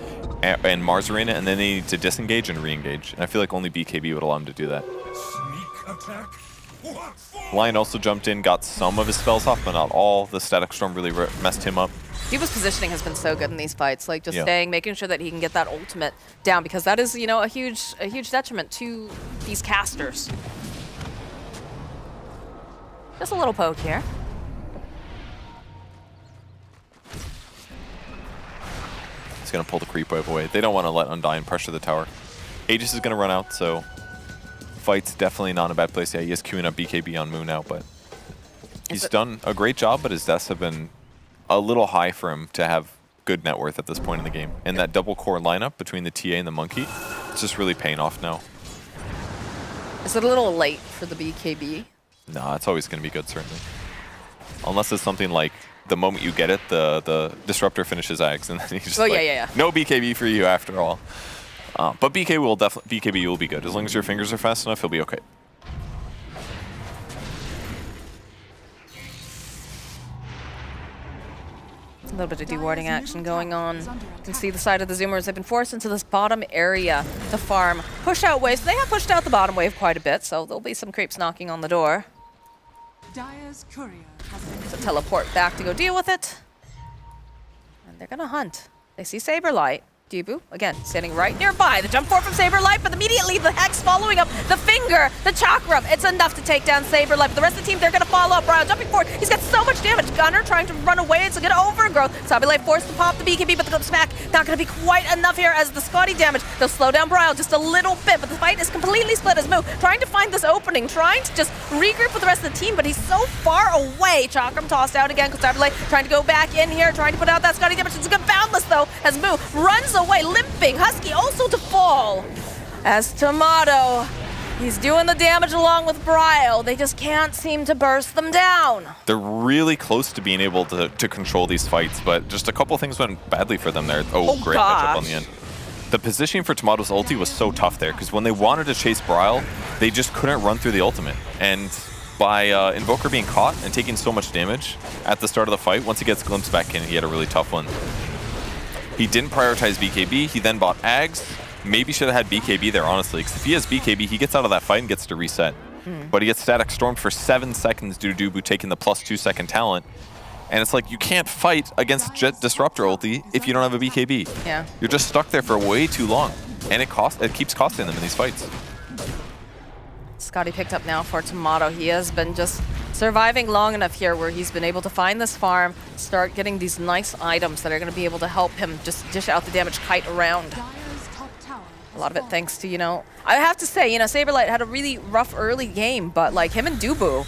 and Mars Arena, and then they need to disengage and re-engage. And I feel like only BKB would allow him to do that. Lion also jumped in, got some of his spells off, but not all. The Static Storm really messed him up. Diva's positioning has been so good in these fights, like just staying, making sure that he can get that ultimate down, because that is, you know, a huge detriment to these casters. Just a little poke here. He's going to pull the creep wave away. They don't want to let Undying pressure the tower. Aegis is going to run out, so fight's definitely not in a bad place. Yeah, he is queuing up BKB on Moo now, but He's done a great job, but his deaths have been a little high for him to have good net worth at this point in the game. And that double core lineup between the TA and the Monkey, it's just really paying off now. Is it a little late for the BKB? Nah, it's always going to be good, certainly. Unless it's something like the moment you get it, the Disruptor finishes Ags, and then he's just no BKB for you after all. But BKB will be good. As long as your fingers are fast enough, he'll be okay. A little bit of dewarding action going on. You can see the side of the Zoomers. They've been forced into this bottom area to farm push out waves. They have pushed out the bottom wave quite a bit, so there'll be some creeps knocking on the door. So teleport back to go deal with it. And they're gonna hunt. They see Saberlight. Dubu, again, standing right nearby. The jump forward from Saberlight, but immediately the Hex following up. The finger, the chakra. It's enough to take down Saberlight. But the rest of the team, they're going to follow up. Brian jumping forward. He's got so much damage. Gunner trying to run away. It's a good overgrowth. Saberlight forced to pop the BKB, but the smack not going to be quite enough here as the Scotty damage. They'll slow down Brian just a little bit, but the fight is completely split as Moo trying to find this opening, trying to just regroup with the rest of the team, but he's so far away. Chakram tossed out again because Saberlight trying to go back in here, trying to put out that Scotty damage. It's a good boundless though as Moo runs away, limping. Husky also to fall as Tomato. He's doing the damage along with Bryle. They just can't seem to burst them down. They're really close to being able to control these fights, but just a couple things went badly for them there. Oh great matchup on the end. The positioning for Tomato's ulti was so tough there, because when they wanted to chase Bryle, they just couldn't run through the ultimate. And by Invoker being caught and taking so much damage at the start of the fight, once he gets glimpsed back in, he had a really tough one. He didn't prioritize BKB, he then bought Ags. Maybe should have had BKB there, honestly, because if he has BKB, he gets out of that fight and gets to reset. But he gets static stormed for 7 seconds due to Dubu taking the +2 second talent. And it's like, you can't fight against Jet Disruptor ulti if you don't have a BKB. Yeah. You're just stuck there for way too long. And it keeps costing them in these fights. Scotty picked up now for Tomato. He has been just surviving long enough here where he's been able to find this farm, start getting these nice items that are going to be able to help him just dish out the damage kite around. A lot of it thanks to, I have to say, Saberlight had a really rough early game, but like him and Dubu,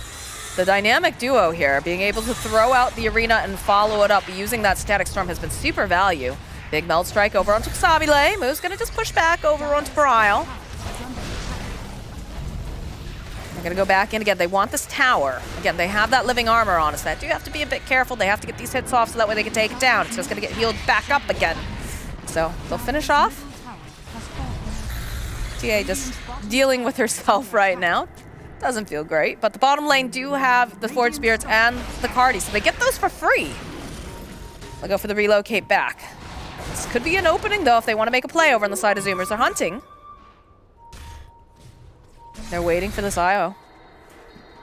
the dynamic duo here, being able to throw out the arena and follow it up using that static storm has been super value. Big meld strike over onto Xabile. Moo's going to just push back over onto Bryle. They're going to go back in again. They want this tower. Again, they have that living armor on us. That do have to be a bit careful. They have to get these hits off so that way they can take it down. It's just going to get healed back up again. So they'll finish off. TA just dealing with herself right now. Doesn't feel great, but the bottom lane do have the Forge Spirits and the Cardi, so they get those for free. They'll go for the relocate back. This could be an opening, though, if they want to make a play over on the side of Zoomers. They're hunting. They're waiting for this IO.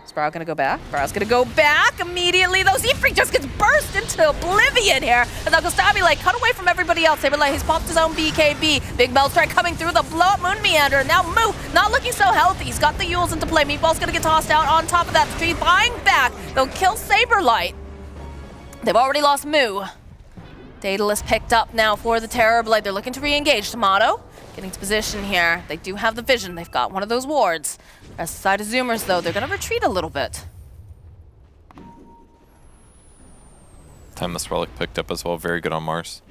Is Bryle going to go back? Bryle's going to go back immediately, though. Zeefreak just gets burst into oblivion here. And Uncle Stabby, cut away from everybody else. Saberlight, he's popped his own BKB. Big Meld Strike coming through the blow-up Moon Meander. And now Moo, not looking so healthy. He's got the Yules into play. Meatball's going to get tossed out on top of that tree. Buying back. They'll kill Saberlight. They've already lost Moo. Daedalus picked up now for the Terrorblade. They're looking to re-engage. Tomato getting to position here. They do have the vision. They've got one of those wards. As the side of Zoomers, though, they're going to retreat a little bit. Timeless Relic picked up as well. Very good on Mars.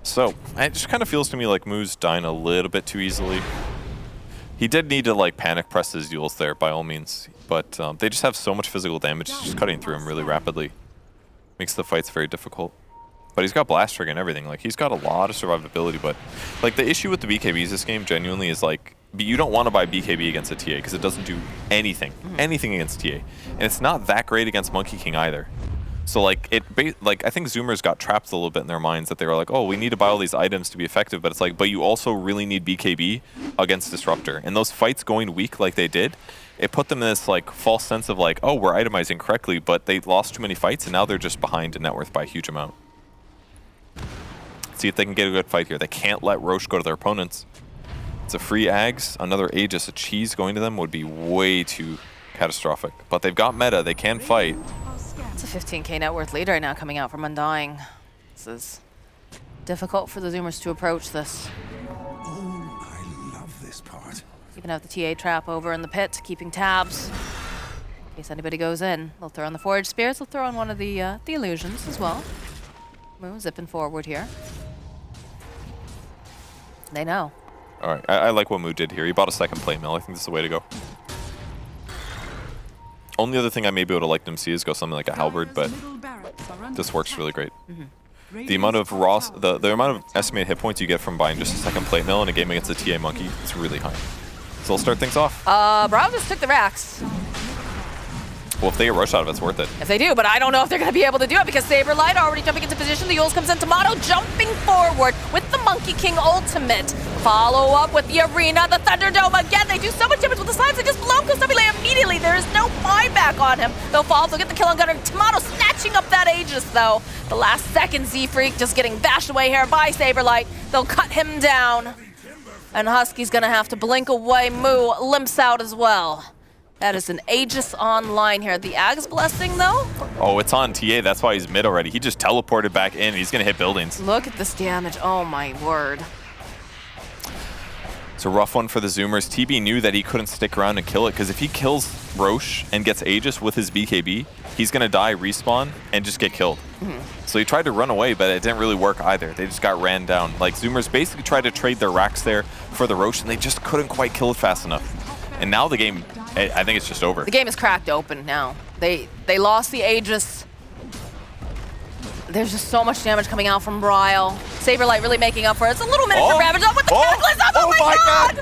So, it just kind of feels to me like Moo's dying a little bit too easily. He did need to, panic press his duels there, by all means. But they just have so much physical damage, just cutting through him really rapidly. Makes the fights very difficult. But he's got Blast Trigger and everything. He's got a lot of survivability, but the issue with the BKBs this game genuinely is you don't want to buy BKB against a TA because it doesn't do anything against TA. And it's not that great against Monkey King either. So I think Zoomers got trapped a little bit in their minds that they were like, oh, we need to buy all these items to be effective, but it's but you also really need BKB against Disruptor. And those fights going weak like they did, it put them in this false sense of oh, we're itemizing correctly, but they lost too many fights and now they're just behind in net worth by a huge amount. See if they can get a good fight here. They can't let Roche go to their opponents. It's a free Ags. Another Aegis, a cheese going to them would be way too catastrophic. But they've got meta. They can fight. It's a 15k net worth lead right now coming out from Undying. This is difficult for the Zoomers to approach this. Oh, I love this part. Keeping out the TA trap over in the pit, keeping tabs. In case anybody goes in, they'll throw on the Forage Spears, they'll throw on one of the illusions as well. Moo zipping forward here. They know. All right, I like what Moo did here. He bought a second plate mill. I think this is the way to go. Only other thing I may be able to like them see is go something like a halberd, but this works really great. The amount of the amount of estimated hit points you get from buying just a second plate mill in a game against a TA monkey is really high. So let's start things off. Bravo just took the racks. Well, if they get rushed out of it, it's worth it. If they do, but I don't know if they're going to be able to do it because Saberlight already jumping into position. The Yules comes in. Tomato jumping forward with the Monkey King ultimate. Follow up with the Arena, the Thunderdome again. They do so much damage with the slimes. They just blow Kostabile immediately. There is no buyback on him. They'll fall. They'll get the kill on Gunner. Tomato snatching up that Aegis, though. The last second Z-Freak just getting bashed away here by Saberlight. They'll cut him down. And Husky's going to have to blink away. Moo limps out as well. That is an Aegis online here. The Ag's Blessing, though? Oh, it's on TA. That's why he's mid already. He just teleported back in. He's going to hit buildings. Look at this damage. Oh, my word. It's a rough one for the Zoomers. TB knew that he couldn't stick around and kill it, because if he kills Roche and gets Aegis with his BKB, he's going to die, respawn, and just get killed. So he tried to run away, but it didn't really work either. They just got ran down. Like, Zoomers basically tried to trade their racks there for the Roche, and they just couldn't quite kill it fast enough. And now the game, I think it's just over. The game is cracked open now. They lost the Aegis. There's just so much damage coming out from Bryle. Saberlight really making up for it. It's a little minute for Ravage. Oh, with the Cataclysm! Oh my god!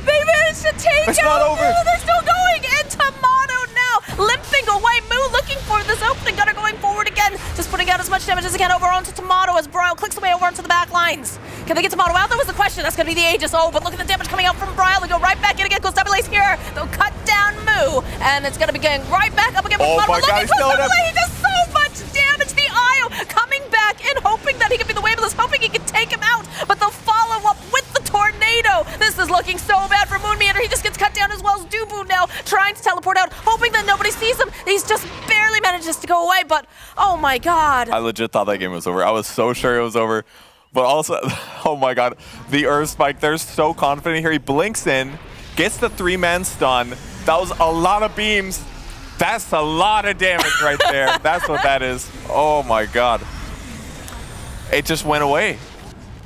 They managed to take it's not over. Moo. They're still going. And Tomato now limping away. Moo looking for this opening. Gunner going forward again. Just putting out as much damage as he can over onto Tomato as Bryle clicks away over onto the back lines. Can they get Tomato out? That was the question. That's going to be the Aegis. Oh, but look at the damage coming out from Bryle. They go right back in again. Kostabile's here. They'll cut down Moo. And it's going to be getting right back up again with Tomato. My god, he's killing him. He does so much damage. The Io coming back in, hoping that he can be the Waveless, hoping he can take him out. But they'll follow up with the Tornado. This is looking so bad for Moonmeander. He just gets cut down as well as Dubu now, trying to teleport out, hoping that nobody sees him. He's just barely manages to go away, but oh my god. I legit thought that game was over. I was so sure it was over. But also, oh my god, the Earth Spike, they're so confident here. He blinks in, gets the 3-man stun. That was a lot of beams. That's a lot of damage right there. That's what that is. Oh my god. It just went away.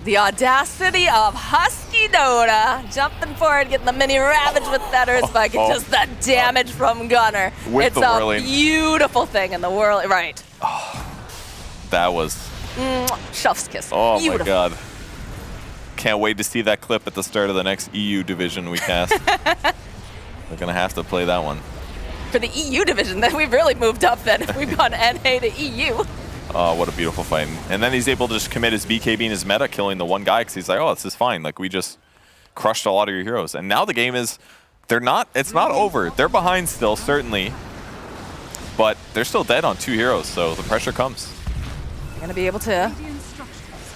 The audacity of Husky Dota jumping forward, getting the mini Ravage with that Earth Spike, and just that damage from Gunner. With it's the a whirling. Beautiful thing in the world, right? That was... chef's kiss. Oh Beautiful. my god. Can't wait to see that clip at the start of the next EU division we cast. We're going to have to play that one. For the EU division, then we've really moved up then. We've gone NA to EU. Oh, what a beautiful fight. And then he's able to just commit his BKB and his meta, killing the one guy, because he's like, oh, this is fine. Like, we just crushed a lot of your heroes. And now the game is, it's not over. They're behind still, certainly. But they're still dead on 2 heroes, so the pressure comes. They're going to be able to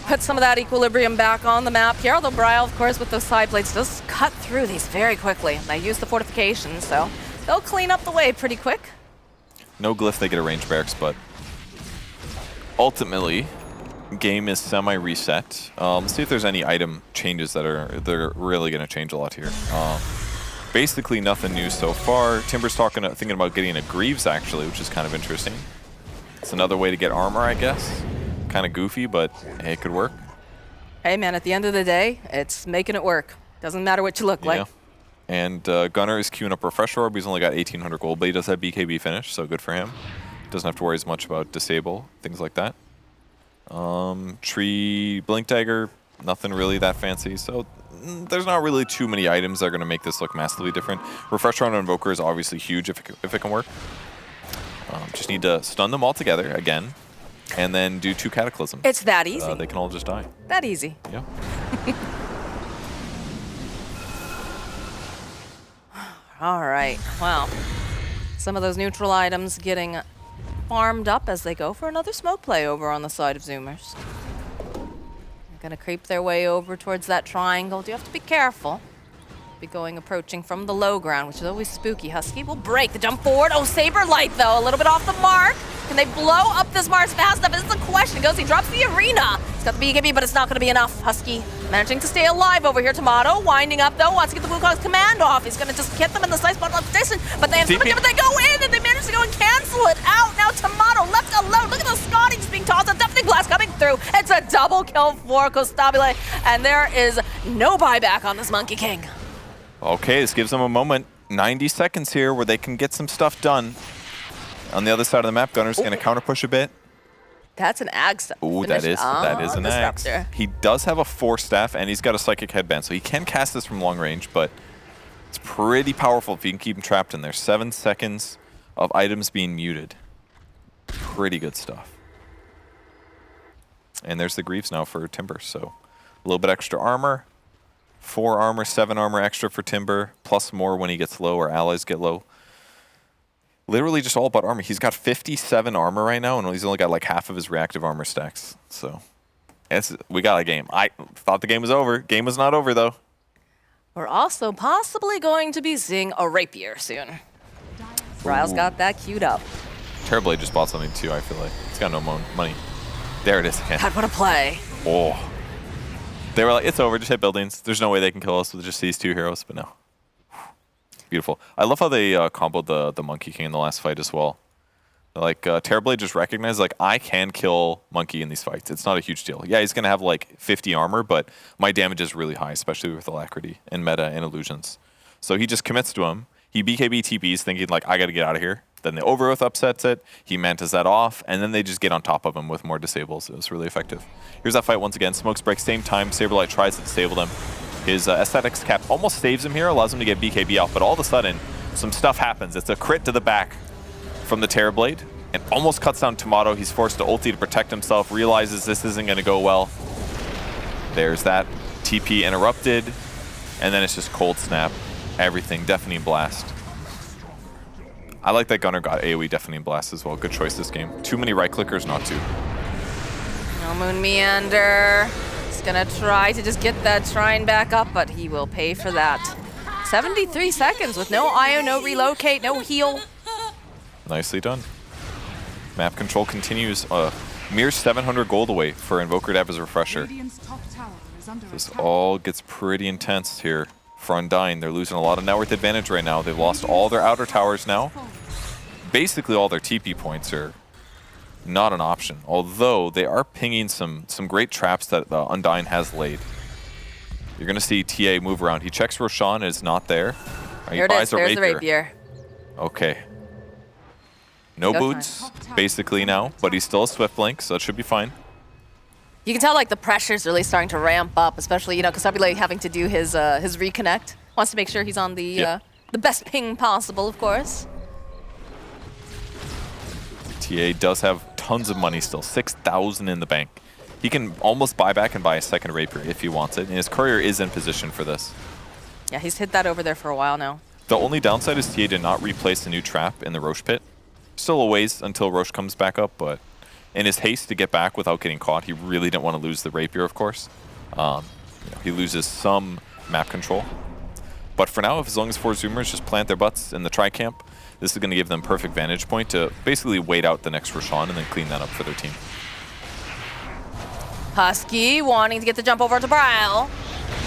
put some of that equilibrium back on the map here, although Bryle, of course, with those side plates, does cut through these very quickly. They use the fortifications, so they'll clean up the way pretty quick. No glyph, they get a range barracks, but ultimately, game is semi-reset. Let's see if there's any item changes they're really going to change a lot here. Basically, nothing new so far. Timber's thinking about getting a Greaves, actually, which is kind of interesting. It's another way to get armor, I guess. Kind of goofy, but hey, it could work. Hey, man, at the end of the day, it's making it work. Doesn't matter what you look like. And Gunner is queuing up Refresh Orb. He's only got 1,800 gold, but he does have BKB finish, so good for him. Doesn't have to worry as much about disable, things like that. Tree, Blink Dagger, nothing really that fancy. So there's not really too many items that are going to make this look massively different. Refresh on Invoker is obviously huge if it can work. Just need to stun them all together again, and then do 2 Cataclysms. It's that easy. They can all just die. That easy. Yeah. All right. Well, some of those neutral items getting farmed up as they go for another smoke play over on the side of Zoomers. They're going to creep their way over towards that triangle. Do you have to be careful? Be approaching from the low ground, which is always spooky. Husky will break the jump forward. Oh, Saberlight, though, a little bit off the mark. Can they blow up this Mars fast enough? This is the question. He drops the Arena. He's got the BKB, but it's not going to be enough. Husky Managing to stay alive over here. Tomato winding up though, wants to get the Wukong's command off. He's gonna just hit them in the slice bottom station, but they go in and they manage to go and cancel it out. Now Tomato left alone. Look at the Scotty just being tossed. A deafening blast coming through. It's a double kill for Costabile, and there is no buyback on this Monkey King. Okay, this gives them a moment. 90 seconds here where they can get some stuff done. On the other side of the map, Gunner's going to counter push a bit. That's an ag staff. Ooh, that is an ag. He does have a 4-staff, and he's got a psychic headband, so he can cast this from long range, but it's pretty powerful if you can keep him trapped in there. 7 seconds of items being muted. Pretty good stuff. And there's the Greaves now for Timber, so a little bit extra armor. 4 armor, 7 armor extra for Timber, plus more when he gets low or allies get low. Literally just all about armor. He's got 57 armor right now, and he's only got like half of his reactive armor stacks. So, we got a game. I thought the game was over. Game was not over, though. We're also possibly going to be seeing a rapier soon. Ryle's got that queued up. Terribly just bought something, too, I feel like. He's got no money. There it is again. God, what a play. Oh. They were like, it's over. Just hit buildings. There's no way they can kill us with just these 2 heroes, but no. Beautiful. I love how they comboed the Monkey King in the last fight as well. Like, Terrorblade just recognized, like, I can kill Monkey in these fights. It's not a huge deal. Yeah, he's going to have, like, 50 armor, but my damage is really high, especially with Alacrity and Meta and Illusions. So he just commits to him. He BKB TPs thinking, like, I got to get out of here. Then the Overgrowth upsets it. He mantas that off, and then they just get on top of him with more disables. It was really effective. Here's that fight once again. Smokes break, same time. Saberlight tries to disable them. His Aesthetics cap almost saves him here, allows him to get BKB out, but all of a sudden, some stuff happens. It's a crit to the back from the Terrorblade, and almost cuts down Tomato. He's forced to ulti to protect himself, realizes this isn't going to go well. There's that. TP interrupted, and then it's just Cold Snap. Everything, Deafening Blast. I like that Gunner got AoE Deafening Blast as well. Good choice this game. Too many right clickers not to. No Moon Meander. He's gonna try to just get that shrine back up, but he will pay for that. 73 seconds with no IO, no relocate, no heal. Nicely done. Map control continues. Mere 700 gold away for Invoker to have his refresher. This all gets pretty intense here for Undying. They're losing a lot of net worth advantage right now. They've lost all their outer towers now. Basically all their TP points are not an option, although they are pinging some great traps that Undying has laid. You're going to see TA move around. He checks Roshan, is not there. There it is, there's the rapier. Okay. No boots, basically now, but he's still a Swift Blink, so it should be fine. You can tell like the pressure's really starting to ramp up, especially, you know, Costabile having to do his reconnect. Wants to make sure he's on the best ping possible, of course. TA does have tons of money still, 6,000 in the bank. He can almost buy back and buy a second rapier if he wants it, and his courier is in position for this. Yeah, he's hit that over there for a while now. The only downside is TA did not replace the new trap in the Roche pit. Still a ways until Roche comes back up, but in his haste to get back without getting caught, he really didn't want to lose the rapier, of course. You know, he loses some map control. But for now, as long as 4 Zoomers just plant their butts in the tri-camp, this is going to give them perfect vantage point to basically wait out the next Roshan and then clean that up for their team. Husky wanting to get the jump over to Bryle.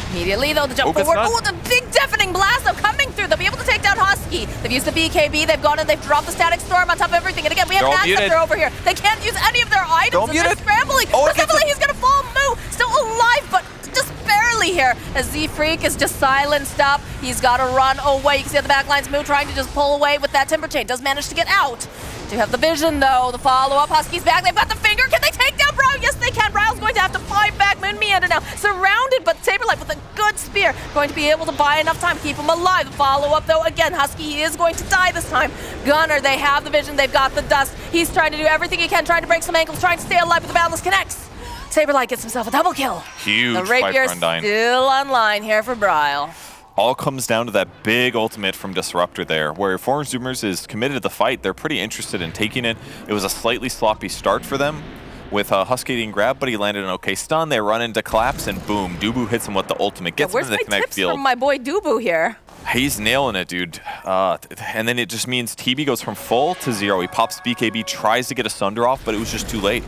Immediately, though, the jump forward. Oh, the big deafening blast though coming through. They'll be able to take down Husky. They've used the BKB. They've gone and they've dropped the Static Storm on top of everything. And again, we have an Ancestor over here. They can't use any of their items. They're scrambling. Definitely, he's going to fall. Moo still alive, but just barely here. As Z-Freak is just silenced up. He's got to run away. You can see on the back lines, Moo trying to just pull away with that Timber Chain. Does manage to get out. Do have the vision, though. The follow-up. Husky's back. They've got the finger. Can they take down Bryle? Yes, they can. Bryle's going to have to fight back. Moon Meander now surrounded, but Saberlight with a good spear. Going to be able to buy enough time to keep him alive. The follow-up, though, again, Husky, he is going to die this time. Gunner, they have the vision. They've got the dust. He's trying to do everything he can, trying to break some ankles, trying to stay alive, but the Boundless connects. Saberlight gets himself a double kill. Huge the rapier still online here for Bryle. All comes down to that big ultimate from Disruptor there, where 4 Zoomers is committed to the fight. They're pretty interested in taking it. It was a slightly sloppy start for them with Husky getting grabbed, but he landed an okay stun. They run into collapse, and boom, Dubu hits him with the ultimate. Gets him to the connect field. Where's my tips from my boy Dubu here? He's nailing it, dude. And then it just means TB goes from full to 0. He pops BKB, tries to get a Sunder off, but it was just too late.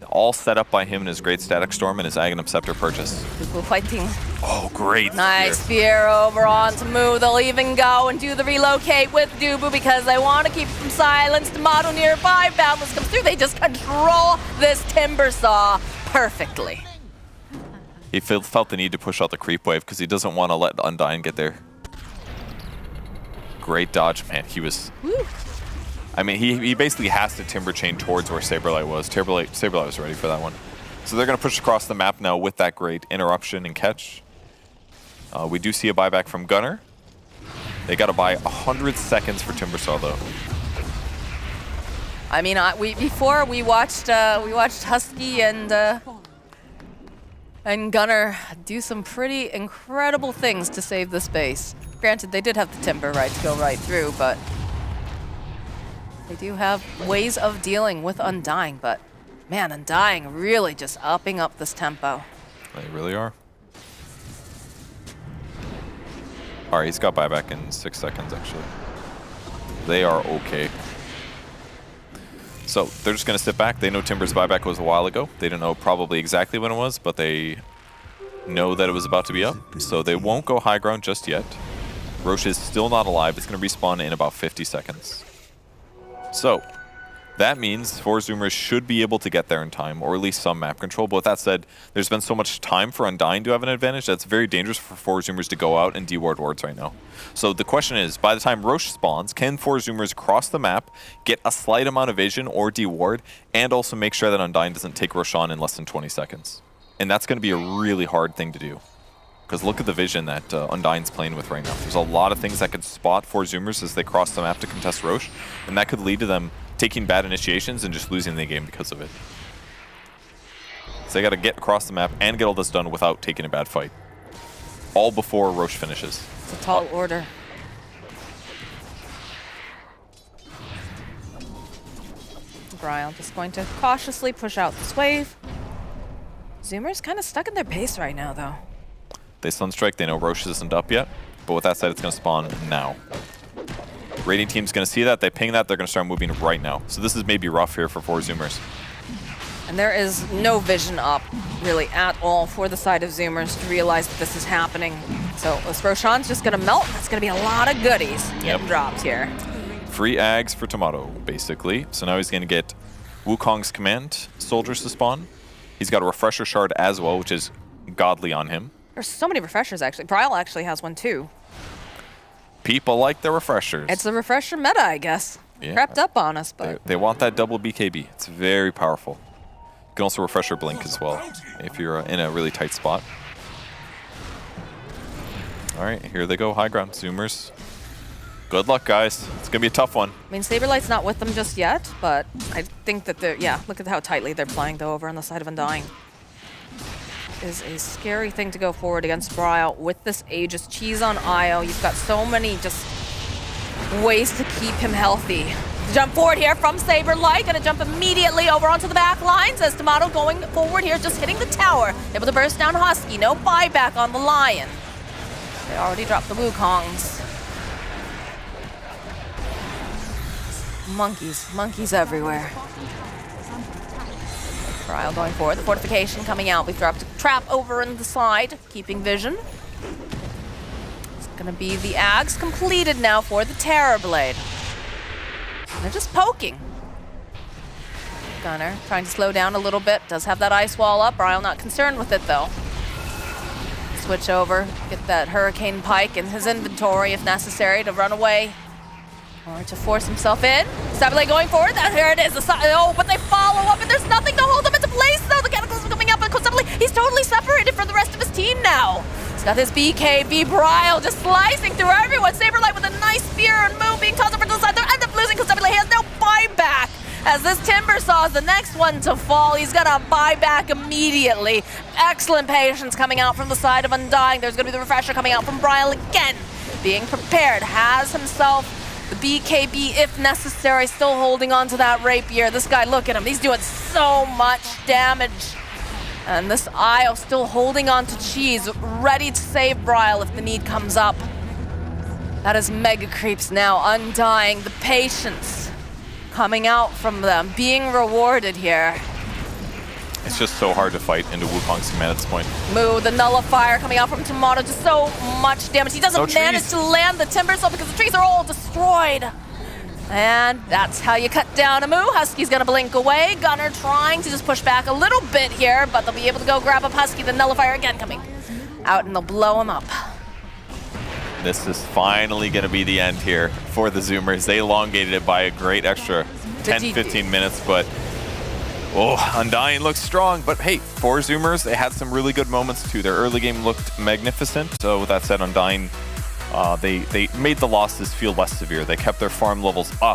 All set up by him in his Great Static Storm and his Aghanim Scepter purchase. People fighting. Oh, great. Nice spear over onto Moo. They'll even go and do the relocate with Dubu because they want to keep him silenced. Tomato nearby. Boundless comes through. They just control this Timber Saw perfectly. He felt the need to push out the creep wave because he doesn't want to let Undying get there. Great dodge, man. He was... Woo. I mean, he basically has to Timber Chain towards where Saberlight was. Saberlight was ready for that one. So they're going to push across the map now with that great interruption and catch. We do see a buyback from Gunner. They got to buy 100 seconds for Timbersaw, though. I mean, before we watched Husky and Gunner do some pretty incredible things to save this base. Granted, they did have the Timber right to go right through, but they do have ways of dealing with Undying. But man, Undying really just upping up this tempo. They really are. All right, he's got buyback in 6 seconds, actually. They are okay. So they're just going to sit back. They know Timber's buyback was a while ago. They don't know probably exactly when it was, but they know that it was about to be up. So they won't go high ground just yet. Roche is still not alive. It's going to respawn in about 50 seconds. So that means 4 Zoomers should be able to get there in time, or at least some map control. But with that said, there's been so much time for Undying to have an advantage that's very dangerous for 4 Zoomers to go out and deward wards right now. So the question is, by the time Roche spawns, can 4 Zoomers cross the map, get a slight amount of vision or deward, and also make sure that Undying doesn't take Roche on in less than 20 seconds? And that's going to be a really hard thing to do. Because look at the vision that Undying's playing with right now. There's a lot of things that could spot 4 Zoomers as they cross the map to contest Roche, and that could lead to them taking bad initiations and just losing the game because of it. So they got to get across the map and get all this done without taking a bad fight. All before Roche finishes. It's a tall order. Brian just going to cautiously push out this wave. Zoomers kind of stuck in their base right now, though. They Sunstrike, they know Roche isn't up yet, but with that said, it's going to spawn now. Raiding team's going to see that, they ping that, they're going to start moving right now. So this is maybe rough here for 4 Zoomers. And there is no vision up, really, at all for the side of Zoomers to realize that this is happening. So this Roshan's just going to melt. That's going to be a lot of goodies getting dropped here. Free Ags for Tomato, basically. So now he's going to get Wukong's command soldiers to spawn. He's got a Refresher Shard as well, which is godly on him. There's so many refreshers, actually. Bryle actually has one, too. People like the refreshers. It's the refresher meta, I guess. Yeah. Crept up on us, but... They want that double BKB. It's very powerful. You can also refresher blink as well, if you're in a really tight spot. All right, here they go, high ground. Zoomers. Good luck, guys. It's going to be a tough one. I mean, Saberlight's not with them just yet, but I think that they're... Yeah, look at how tightly they're playing, though, over on the side of Undying. Is a scary thing to go forward against Bryle with this Aegis cheese on Io. You've got so many just ways to keep him healthy. Jump forward here from Saberlight, gonna jump immediately over onto the back lines as Tomato going forward here, just hitting the tower. Able to burst down Husky, no buyback on the Lion. They already dropped the Wukongs. Monkeys everywhere. Bryle going forward, the fortification coming out. We've dropped a trap over in the side, keeping vision. It's gonna be the Ags completed now for the Terrorblade. They're just poking. Gunner trying to slow down a little bit, does have that ice wall up. Bryle not concerned with it though. Switch over, get that Hurricane Pike in his inventory if necessary to run away. Or to force himself in. Saberlight going forward. Here it is. Oh, but they follow up, and there's nothing to hold him into place, though. The Cataclysm coming up, and Saberlight, he's totally separated from the rest of his team now. He's got his BKB Bryle just slicing through everyone. Saberlight with a nice spear and move being tossed over to the side. They'll end up losing because Saberlight has no buyback. As this Timber Saw is the next one to fall. He's got a buyback immediately. Excellent patience coming out from the side of Undying. There's going to be the refresher coming out from Bryle again. Being prepared, has himself the BKB if necessary, still holding on to that rapier. This guy, look at him, he's doing so much damage. And this Io still holding on to cheese, ready to save Bryle if the need comes up. That is Mega Creeps now, Undying, the patience coming out from them, being rewarded here. It's just so hard to fight into Wukong's command at this point. Moo, the nullifier coming out from Tomato, just so much damage. He doesn't No manage trees. to land the Timber Soul because the trees are all destroyed. And that's how you cut down a Moo. Husky's gonna blink away. Gunner trying to just push back a little bit here, but they'll be able to go grab up Husky. The nullifier again coming out, and they'll blow him up. This is finally going to be the end here for the Zoomers. They elongated it by a great extra 10, 15 minutes, but Undying looks strong. But hey, for Zoomers, they had some really good moments too. Their early game looked magnificent. So with that said, Undying, they made the losses feel less severe. They kept their farm levels up